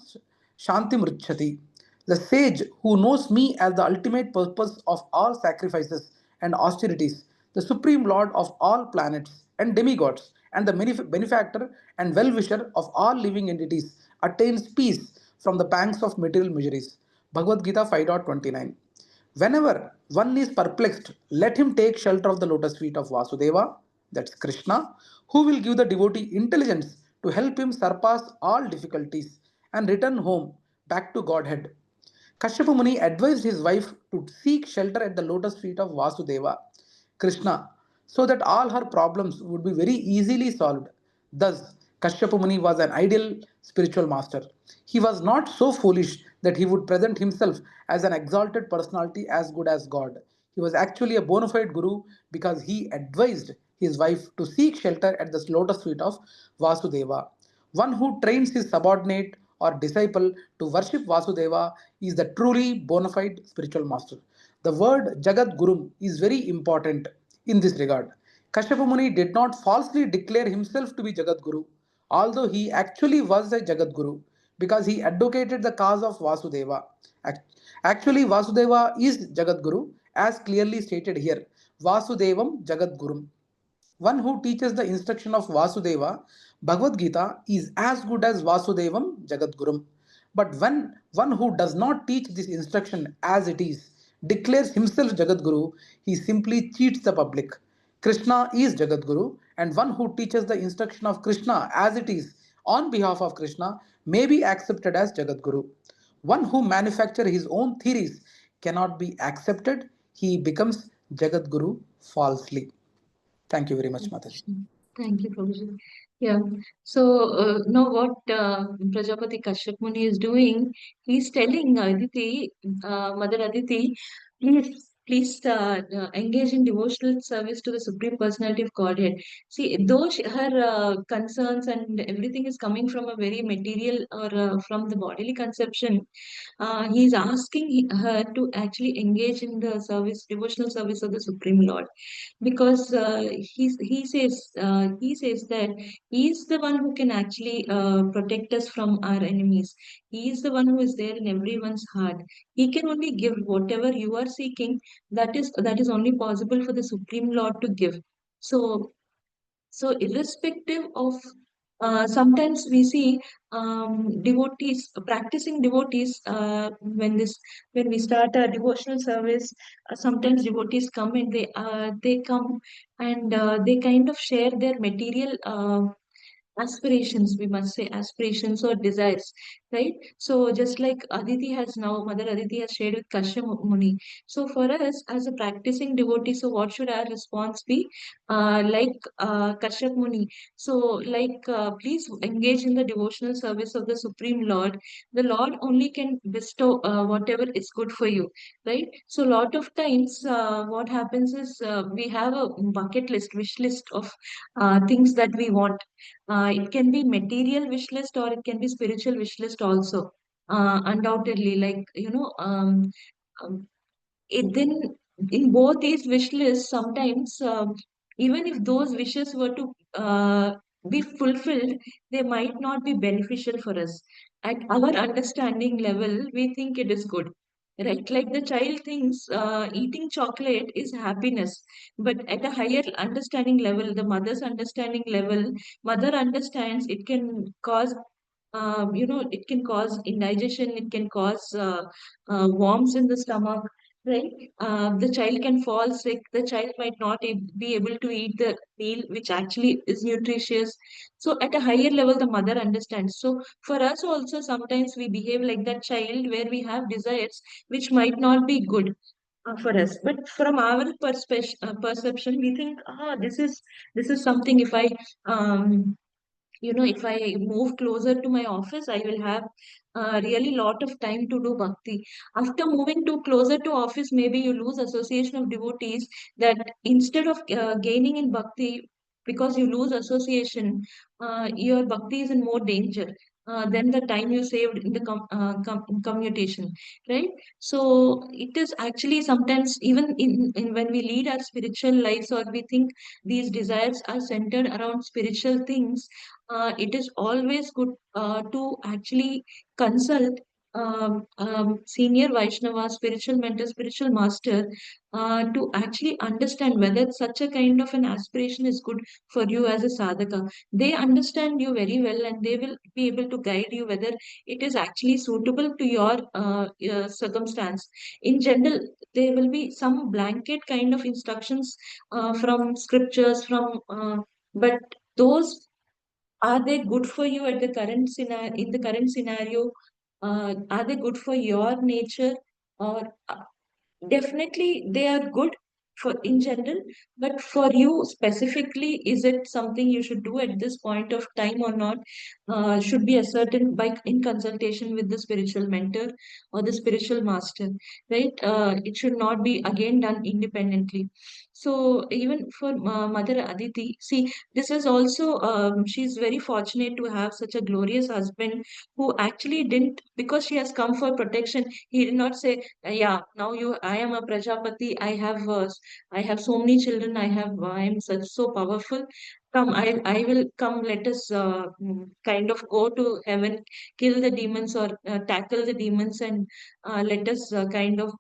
Shanti Mricchati. The sage who knows me as the ultimate purpose of all sacrifices and austerities, the supreme lord of all planets and demigods, and the benefactor and well wisher of all living entities, attains peace from the pangs of material miseries. Bhagavad Gita 5.29. Whenever one is perplexed, let him take shelter of the lotus feet of Vasudeva, that's Krishna, who will give the devotee intelligence to help him surpass all difficulties and return home back to Godhead. Kashyapa Muni advised his wife to seek shelter at the lotus feet of Vasudeva, Krishna, so that all her problems would be very easily solved. Thus, Kashyapa Muni was an ideal spiritual master. He was not so foolish that he would present himself as an exalted personality as good as God. He was actually a bona fide guru because he advised his wife to seek shelter at the lotus feet of Vasudeva. One who trains his subordinate or disciple to worship Vasudeva is the truly bona fide spiritual master. The word Jagat Guru is very important in this regard. Kashyapa Muni did not falsely declare himself to be Jagat Guru, although he actually was a Jagat Guru because he advocated the cause of Vasudeva. Actually, Vasudeva is Jagat Guru as clearly stated here, Vasudevam Jagadgurum. One who teaches the instruction of Vasudeva, Bhagavad Gita, is as good as Vasudevam Jagadgurum. But when one who does not teach this instruction as it is, declares himself Jagadguru, he simply cheats the public. Krishna is Jagadguru, and one who teaches the instruction of Krishna as it is on behalf of Krishna may be accepted as Jagadguru. One who manufactures his own theories cannot be accepted, he becomes Jagadguru falsely. Thank you very much, Mataji. Thank you, Prabhuji. Yeah. So now what Prajapati Kashyap Muni is doing, he's telling Aditi, Mother Aditi, please engage in devotional service to the Supreme Personality of Godhead. See, though her concerns and everything is coming from a very material or from the bodily conception, he's asking her to actually engage in the service, devotional service of the Supreme Lord, because he says that he is the one who can actually protect us from our enemies. He is the one who is there in everyone's heart. He can only give whatever you are seeking. That is only possible for the Supreme Lord to give. So irrespective of, sometimes we see devotees, practicing devotees, when we start a devotional service, sometimes devotees come and they come and they kind of share their material aspirations, we must say aspirations or desires, right? So just like Aditi has now, Mother Aditi has shared with Kashyap Muni. So for us as a practicing devotee, so what should our response be? Like Kashyap Muni. So please engage in the devotional service of the Supreme Lord. The Lord only can bestow whatever is good for you, right? So a lot of times what happens is we have a bucket list, wish list of things that we want. It can be material wish list or it can be spiritual wish list also. Undoubtedly, um, then in both these wish lists, sometimes even if those wishes were to be fulfilled, they might not be beneficial for us. At our understanding level, we think it is good. Right, like the child thinks eating chocolate is happiness, but at a higher understanding level, the mother's understanding level, mother understands it can cause, it can cause indigestion, it can cause worms in the stomach, right? The child can fall sick, the child might not be able to eat the meal which actually is nutritious. So at a higher level, the mother understands. So for us also, sometimes we behave like that child where we have desires which might not be good for us, but from our perception, we think, this is something. If I um, if I move closer to my office, I will have really lot of time to do bhakti. After moving to closer to office, maybe you lose association of devotees, that instead of gaining in bhakti, because you lose association, your bhakti is in more danger than the time you saved in the commutation, right? So it is actually sometimes, even in when we lead our spiritual lives, or we think these desires are centered around spiritual things, it is always good to actually consult senior Vaishnava, spiritual mentor, spiritual master, to actually understand whether such a kind of an aspiration is good for you as a sadhaka. They understand you very well and they will be able to guide you whether it is actually suitable to your circumstance. In general, there will be some blanket kind of instructions from scriptures, but those, are they good for you at the current scenario, in the current scenario? Are they good for your nature? Or definitely they are good for in general, but for you specifically, is it something you should do at this point of time or not? Should be ascertained by in consultation with the spiritual mentor or the spiritual master, right? It should not be again done independently. So even for Mother Aditi, see, this is also, she's very fortunate to have such a glorious husband who actually didn't, because she has come for protection, he did not say, yeah, now I am a Prajapati, I have I have so many children. I am such so powerful. Come, I will come. Let us kind of go to heaven, kill the demons or tackle the demons, and let us kind of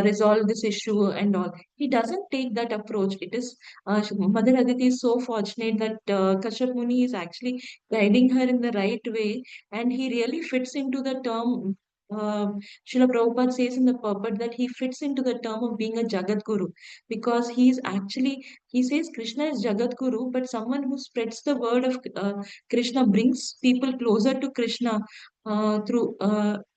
resolve this issue and all. He doesn't take that approach. It is Mother Aditi is so fortunate that Kashyap Muni is actually guiding her in the right way, and he really fits into the term. Srila Prabhupada says in the purport that he fits into the term of being a Jagat Guru, because he says Krishna is Jagat Guru, but someone who spreads the word of Krishna, brings people closer to Krishna through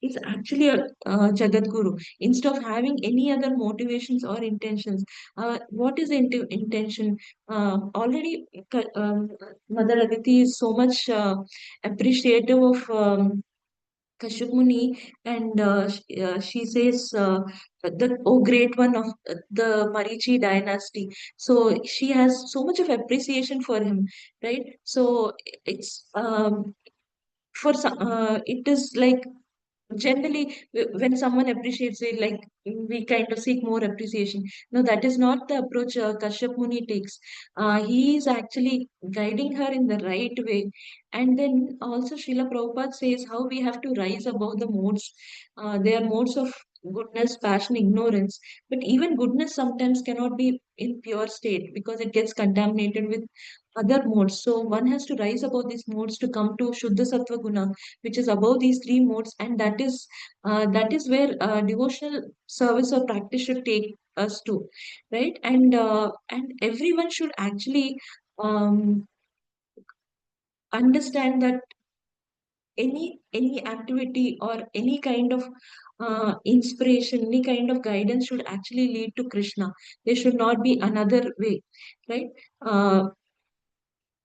is actually a Jagat Guru. Instead of having any other motivations or intentions, what is the intention? Already, Mother Aditi is so much appreciative of Kashyap Muni, and she says, the oh great one of the Marichi dynasty. So she has so much of appreciation for him, right? So it's it is like generally when someone appreciates it, like we kind of seek more appreciation. No, that is not the approach Kashyap Muni takes. He is actually guiding her in the right way. And then also Srila Prabhupada says how we have to rise above the modes. They are modes of goodness, passion, ignorance, but even goodness sometimes cannot be in pure state because it gets contaminated with other modes. So one has to rise above these modes to come to Shuddha Sattva Guna, which is above these three modes, and that is where devotional service or practice should take us to, right? And everyone should actually um, understand that any activity or any kind of inspiration, any kind of guidance should actually lead to Krishna. There should not be another way, right? Uh,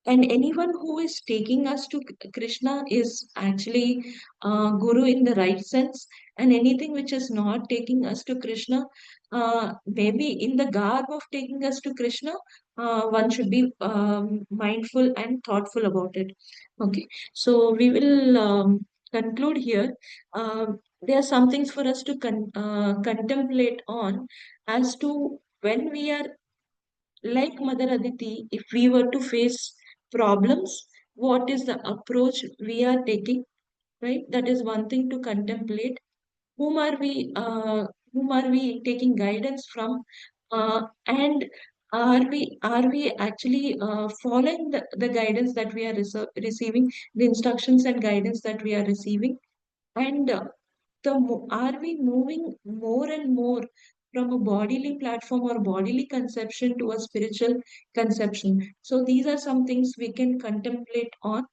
and anyone who is taking us to Krishna is actually Guru in the right sense. And anything which is not taking us to Krishna, maybe in the garb of taking us to Krishna, one should be mindful and thoughtful about it. Okay, so we will conclude here. There are some things for us to contemplate on as to when we are like Mother Aditi, if we were to face problems, what is the approach we are taking, right? That is one thing to contemplate. Whom are we taking guidance from? And are we actually following the guidance that we are receiving, the instructions and guidance that we are receiving? And are we moving more and more from a bodily platform or bodily conception to a spiritual conception? So these are some things we can contemplate on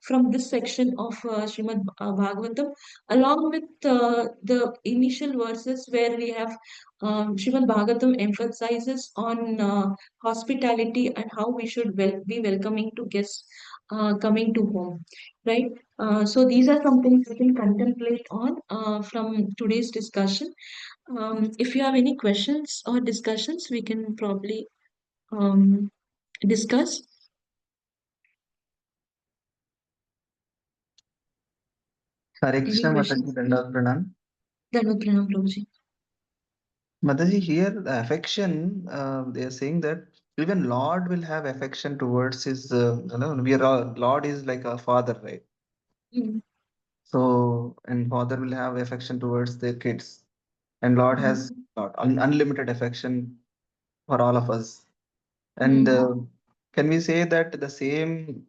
from this section of Srimad Bhagavatam, along with the initial verses where we have Srimad Bhagavatam emphasizes on hospitality and how we should be welcoming to guests coming to home, right? So these are some things we can contemplate on from today's discussion. If you have any questions or discussions, we can probably discuss. Hare Any Krishna questions? Mataji, Dandavat Pranam. Dhanvat Pranam, Prabhuji. Mataji, here the affection, they are saying that even Lord will have affection towards his, we are all, Lord is like a father, right? Mm, So, and father will have affection towards their kids, and Lord has mm, unlimited affection for all of us. And mm, can we say that the same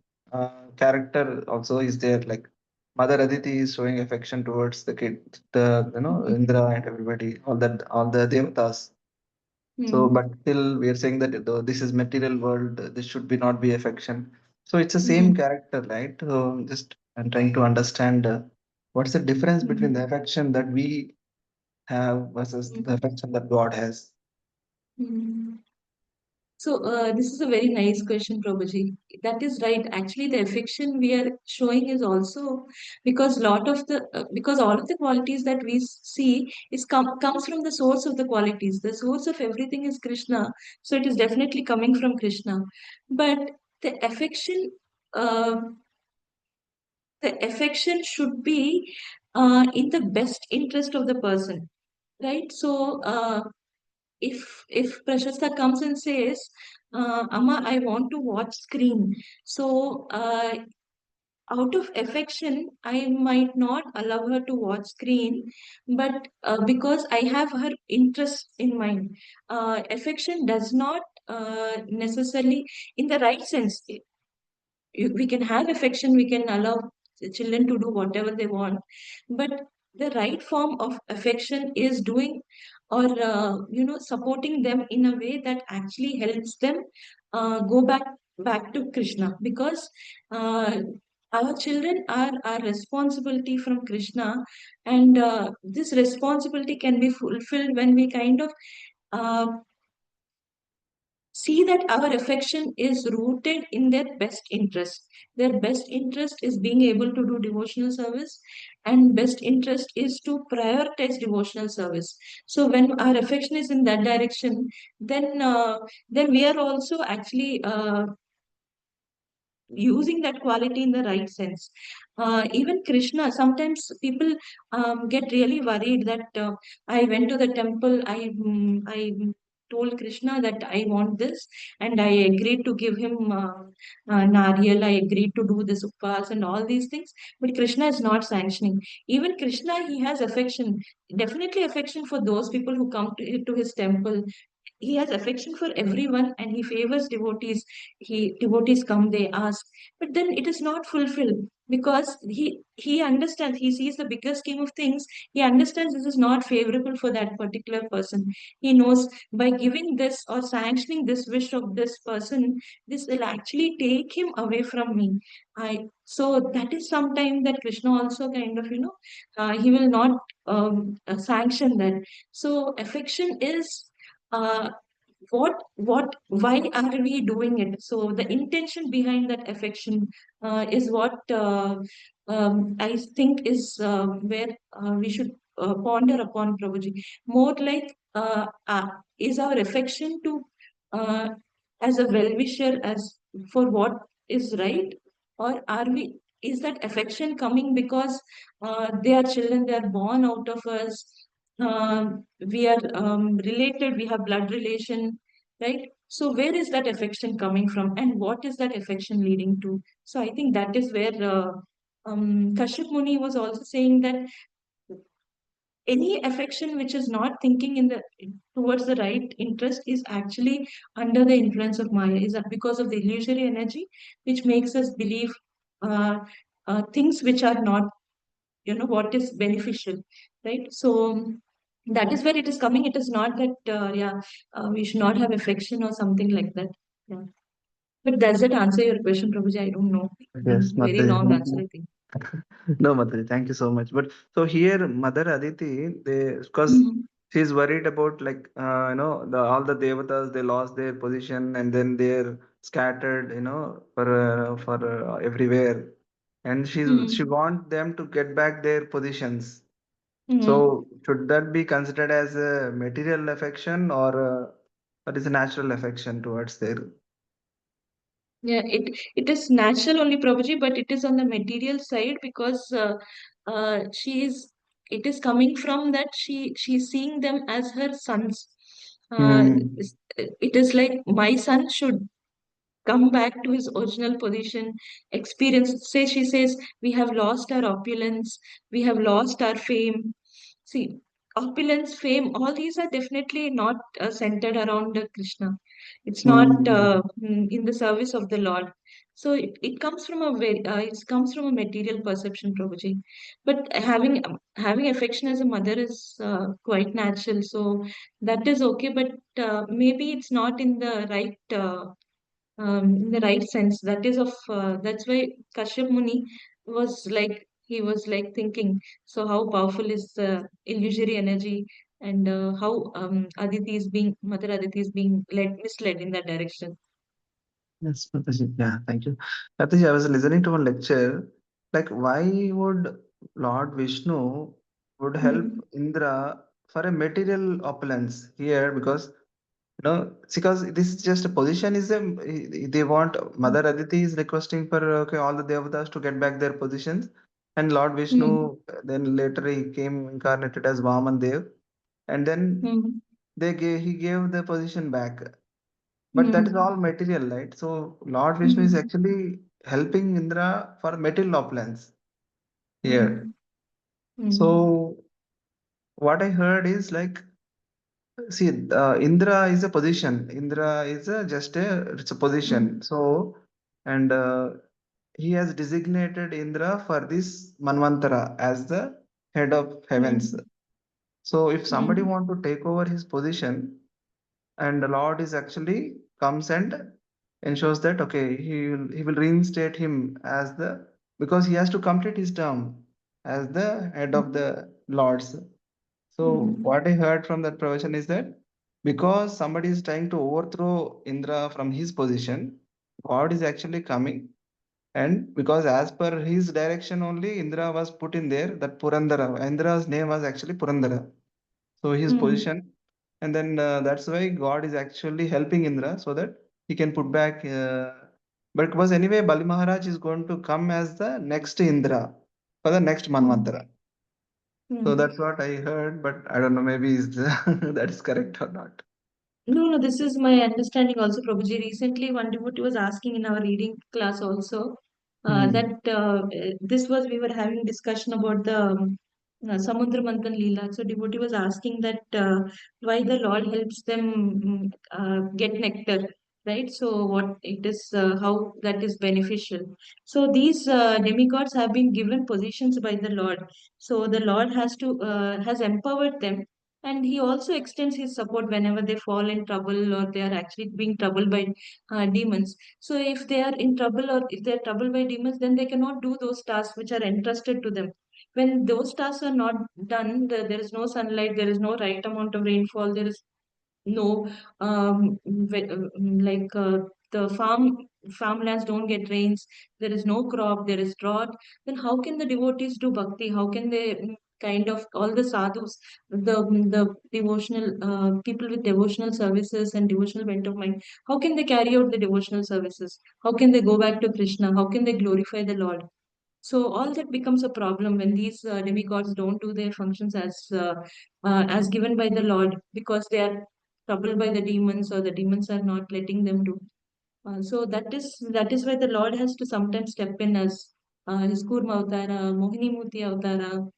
character also is there? Like Mother Aditi is showing affection towards the kid, mm, Indra and everybody, all the devatas. So, mm, but still we are saying that though this is material world, this should be not be affection. So it's the same mm, character, right? So just I'm trying to understand what's the difference between mm, the affection that we have versus mm, the affection that God has. mm. So this is a very nice question, Prabhuji. That is right. Actually, the affection we are showing is also because because all of the qualities that we see comes from the source of the qualities. The source of everything is Krishna, so it is definitely coming from Krishna. But the affection, uh, the affection should be in the best interest of the person, right? So. if Prashasta comes and says, Amma, I want to watch screen. So out of affection, I might not allow her to watch screen, but because I have her interest in mind. Affection does not necessarily, in the right sense, we can have affection, we can allow the children to do whatever they want, but the right form of affection is doing or supporting them in a way that actually helps them go back to Krishna, because uh, our children are our responsibility from Krishna, and this responsibility can be fulfilled when we kind of uh, see that our affection is rooted in their best interest. Their best interest is being able to do devotional service, and best interest is to prioritize devotional service. So when our affection is in that direction, then we are also actually using that quality in the right sense. Even Krishna, sometimes people get really worried that I went to the temple, I told Krishna that I want this, and I agreed to give him Nariyal, I agreed to do this upas and all these things, but Krishna is not sanctioning. Even Krishna, he has affection, definitely affection for those people who come to his temple. He has affection for everyone and he favors devotees. Devotees come, they ask, but then it is not fulfilled, because he understands, he sees the bigger scheme of things. He understands this is not favorable for that particular person. He knows by giving this or sanctioning this wish of this person, this will actually take him away from me. I so that is sometime that Krishna also kind of he will not sanction that. So affection is uh, why are we doing it? So the intention behind that affection is what I think is where we should ponder upon, Prabhuji. More like, is our affection to uh, as a well-wisher, as for what is right, or are we, is that affection coming because they are children, they are born out of us, we are related, we have blood relation, right? So where is that affection coming from, and what is that affection leading to? So I think that is where Kashyap Muni was also saying that any affection which is not thinking in the towards the right interest is actually under the influence of Maya, is that because of the illusory energy which makes us believe uh, things which are not, what is beneficial, right? So that is where it is coming. It is not that we should not have affection or something like that. Yeah. But does it answer your question, Prabhuji? I don't know. Yes, Very Mataji. long answer, I think. No, Mataji, thank you so much. But so here, Mother Aditi, they, because Mhm. she's worried about, like, the all the devatas, they lost their position and then they're scattered, for everywhere, and she Mhm. want them to get back their positions. Mhm. So should that be considered as a material affection, or what is a natural affection towards their? Yeah, it is natural only, Prabhuji, but it is on the material side, because she is. It is coming from that she's seeing them as her sons. Uh, Hmm. it is like my son should come back to his original position, experience. Say she says, we have lost our opulence, we have lost our fame. See, opulence, fame, all these are definitely not centered around Krishna. It's not Hmm. in the service of the Lord. So it comes from a very, it comes from a material perception, Prabhuji. But having affection as a mother is quite natural. So that is okay. But maybe it's not in the right sense. That is of that's why Kashyap Muni was like, he was like thinking. So how powerful is the illusory energy, and how Aditi is being Mother Aditi is being misled in that direction. Yes, Mataji. Yeah, thank you. Mataji, I was listening to one lecture, like why would Lord Vishnu would help Mm-hmm. Indra for a material opulence here, because because this is just a position is a, they want, Mother Aditi is requesting for, okay, all the devatas to get back their positions, and Lord Mm-hmm. Vishnu then later he came incarnated as Vaman Dev, and then he gave the position back. But that is all material, right? So Lord Vishnu is actually helping Indra for material opulence here. So what I heard is like, see, Indra is a position. Indra is it's a position. So, and he has designated Indra for this Manvantara as the head of heavens. So if somebody want to take over his position, and the Lord is actually comes and ensures that okay, he will reinstate him as the, because he has to complete his term as the head of the lords. So what I heard from that provision is that because somebody is trying to overthrow Indra from his position, God is actually coming. And because as per his direction only, Indra was put in there, that Purandara. Indra's name was actually Purandara. So his position, and then that's why God is actually helping Indra so that he can put back. But because anyway, Bali Maharaj is going to come as the next Indra for the next Manvantara. So that's what I heard, but I don't know, maybe is that is correct or not. No, this is my understanding also, Prabhuji. Recently, one devotee was asking in our reading class also that this was, we were having discussion about the Samudra Manthan Leela. So devotee was asking that why the Lord helps them get nectar, right? So what it is, how that is beneficial. So these demigods have been given positions by the Lord. So the Lord has empowered them, and he also extends his support whenever they fall in trouble or they are actually being troubled by demons. So if they are in trouble or if they are troubled by demons, then they cannot do those tasks which are entrusted to them. When those tasks are not done, there is no sunlight, there is no right amount of rainfall, there is no like the farmlands don't get rains, there is no crop, there is drought. Then how can the devotees do bhakti? How can they kind of all the sadhus, the devotional people with devotional services and devotional bent of mind, how can they carry out the devotional services? How can they go back to Krishna? How can they glorify the Lord? So all that becomes a problem when these demigods don't do their functions as given by the Lord, because they are troubled by the demons or the demons are not letting them do. So that is why the Lord has to sometimes step in as his Kurma Avtara, Mohini Murti Avtara,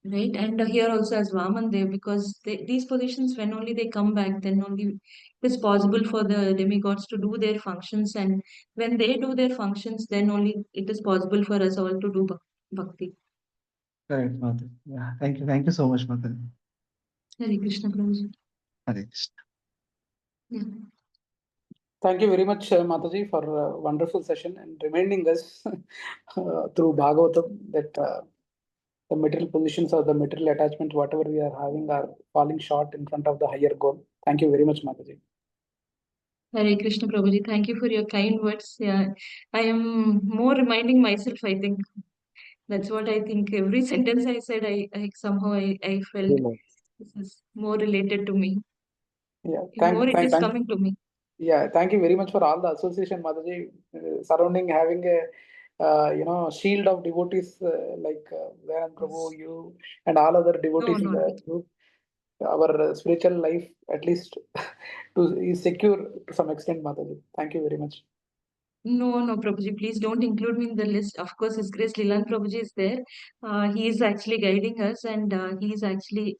right? And here also as Vaman there, because these positions, when only they come back, then only it is possible for the demigods to do their functions. And when they do their functions, then only it is possible for us all to do bhakti. Correct, Mother. Yeah, thank you. Thank you so much, Mother. Hare Krishna, Prabhuji. Hare Krishna. Yeah. Thank you very much, Mataji, for a wonderful session and reminding us through Bhagavatam that the material positions or the material attachment, whatever we are having, are falling short in front of the higher goal. Thank you very much, Mataji. Hare Krishna, Prabhuji. Thank you for your kind words. Yeah, I am more reminding myself, I think. That's what I think. Every sentence I said, I somehow I felt this is more related to me. Yeah, More it is coming to me. Yeah, thank you very much for all the association, Mataji, surrounding having a shield of devotees like Vayan Prabhu, you, and all other devotees in the group. Our spiritual life, at least, is secure to some extent, Mataji. Thank you very much. No, Prabhuji, please don't include me in the list. Of course, His Grace Lilananda Prabhuji is there. He is actually guiding us, and he is actually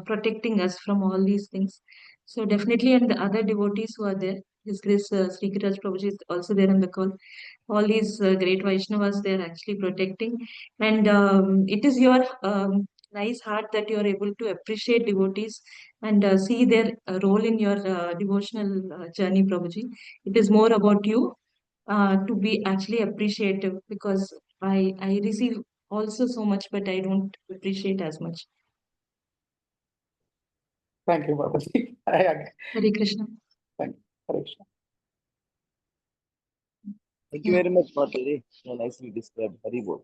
protecting us from all these things. So definitely, and the other devotees who are there, His Grace Sri Kiraj Prabhuji is also there on the call. All these great Vaishnavas, they are actually protecting. And it is your nice heart that you are able to appreciate devotees and see their role in your devotional journey, Prabhuji. It is more about you to be actually appreciative, because I receive also so much, but I don't appreciate as much. Thank you, Mataji. I agree. Hare Krishna. Thank you. Hare Krishna. Thank you very much, Mataji. Nicely described. Very good.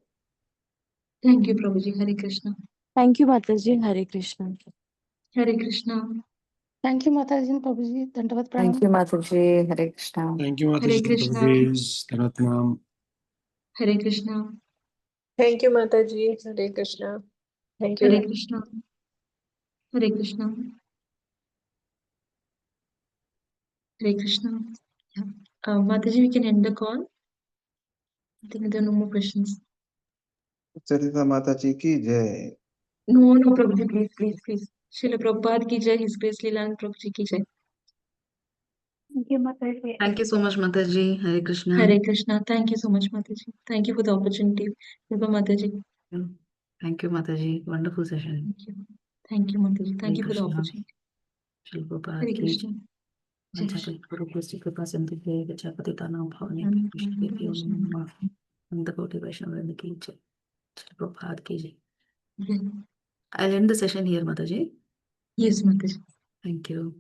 Thank you, Prabhuji. Hare Krishna. Thank you, Mataji. Hare Krishna. Hare Krishna. Thank you, Mataji and Prabhuji. Dandavat pranam. Thank you, Mataji. Hare Krishna. Thank you, Hare Mataji. Krishna. Prabhuji. Dharatnam. Hare Krishna. Thank you, Mataji. Hare Krishna. Thank Hare you. Krishna. Hare Krishna. Hare Krishna. Yeah. Mataji, we can end the call. I think there are no more questions. Sucharita Mataji ki jai. No, Prabhuji, please. Srila Prabhupada ki jai, His Grace Leelananda Prabhuji ki jai. Thank you, Mataji. Thank you so much, Mataji. Hare Krishna. Hare Krishna. Thank you so much, Mataji. Thank you for the opportunity. Silva Mataji. Thank you, Mataji. Wonderful session. Thank you, Mataji. Thank Hare you for the Krishna. opportunity. Shri Prabhupada Hare ki Krishna. Jai Vanchakal Shri. Purupasti Kripa Sindhute Gachapatitanam Bhavani Namo Vishnu Devi Krishna. Om Nandakoti Vaishnava ki jai. Shri Prabhupada ki jai. Yeah. I'll end the session here, Mataji. Yes, Mataji. Thank you.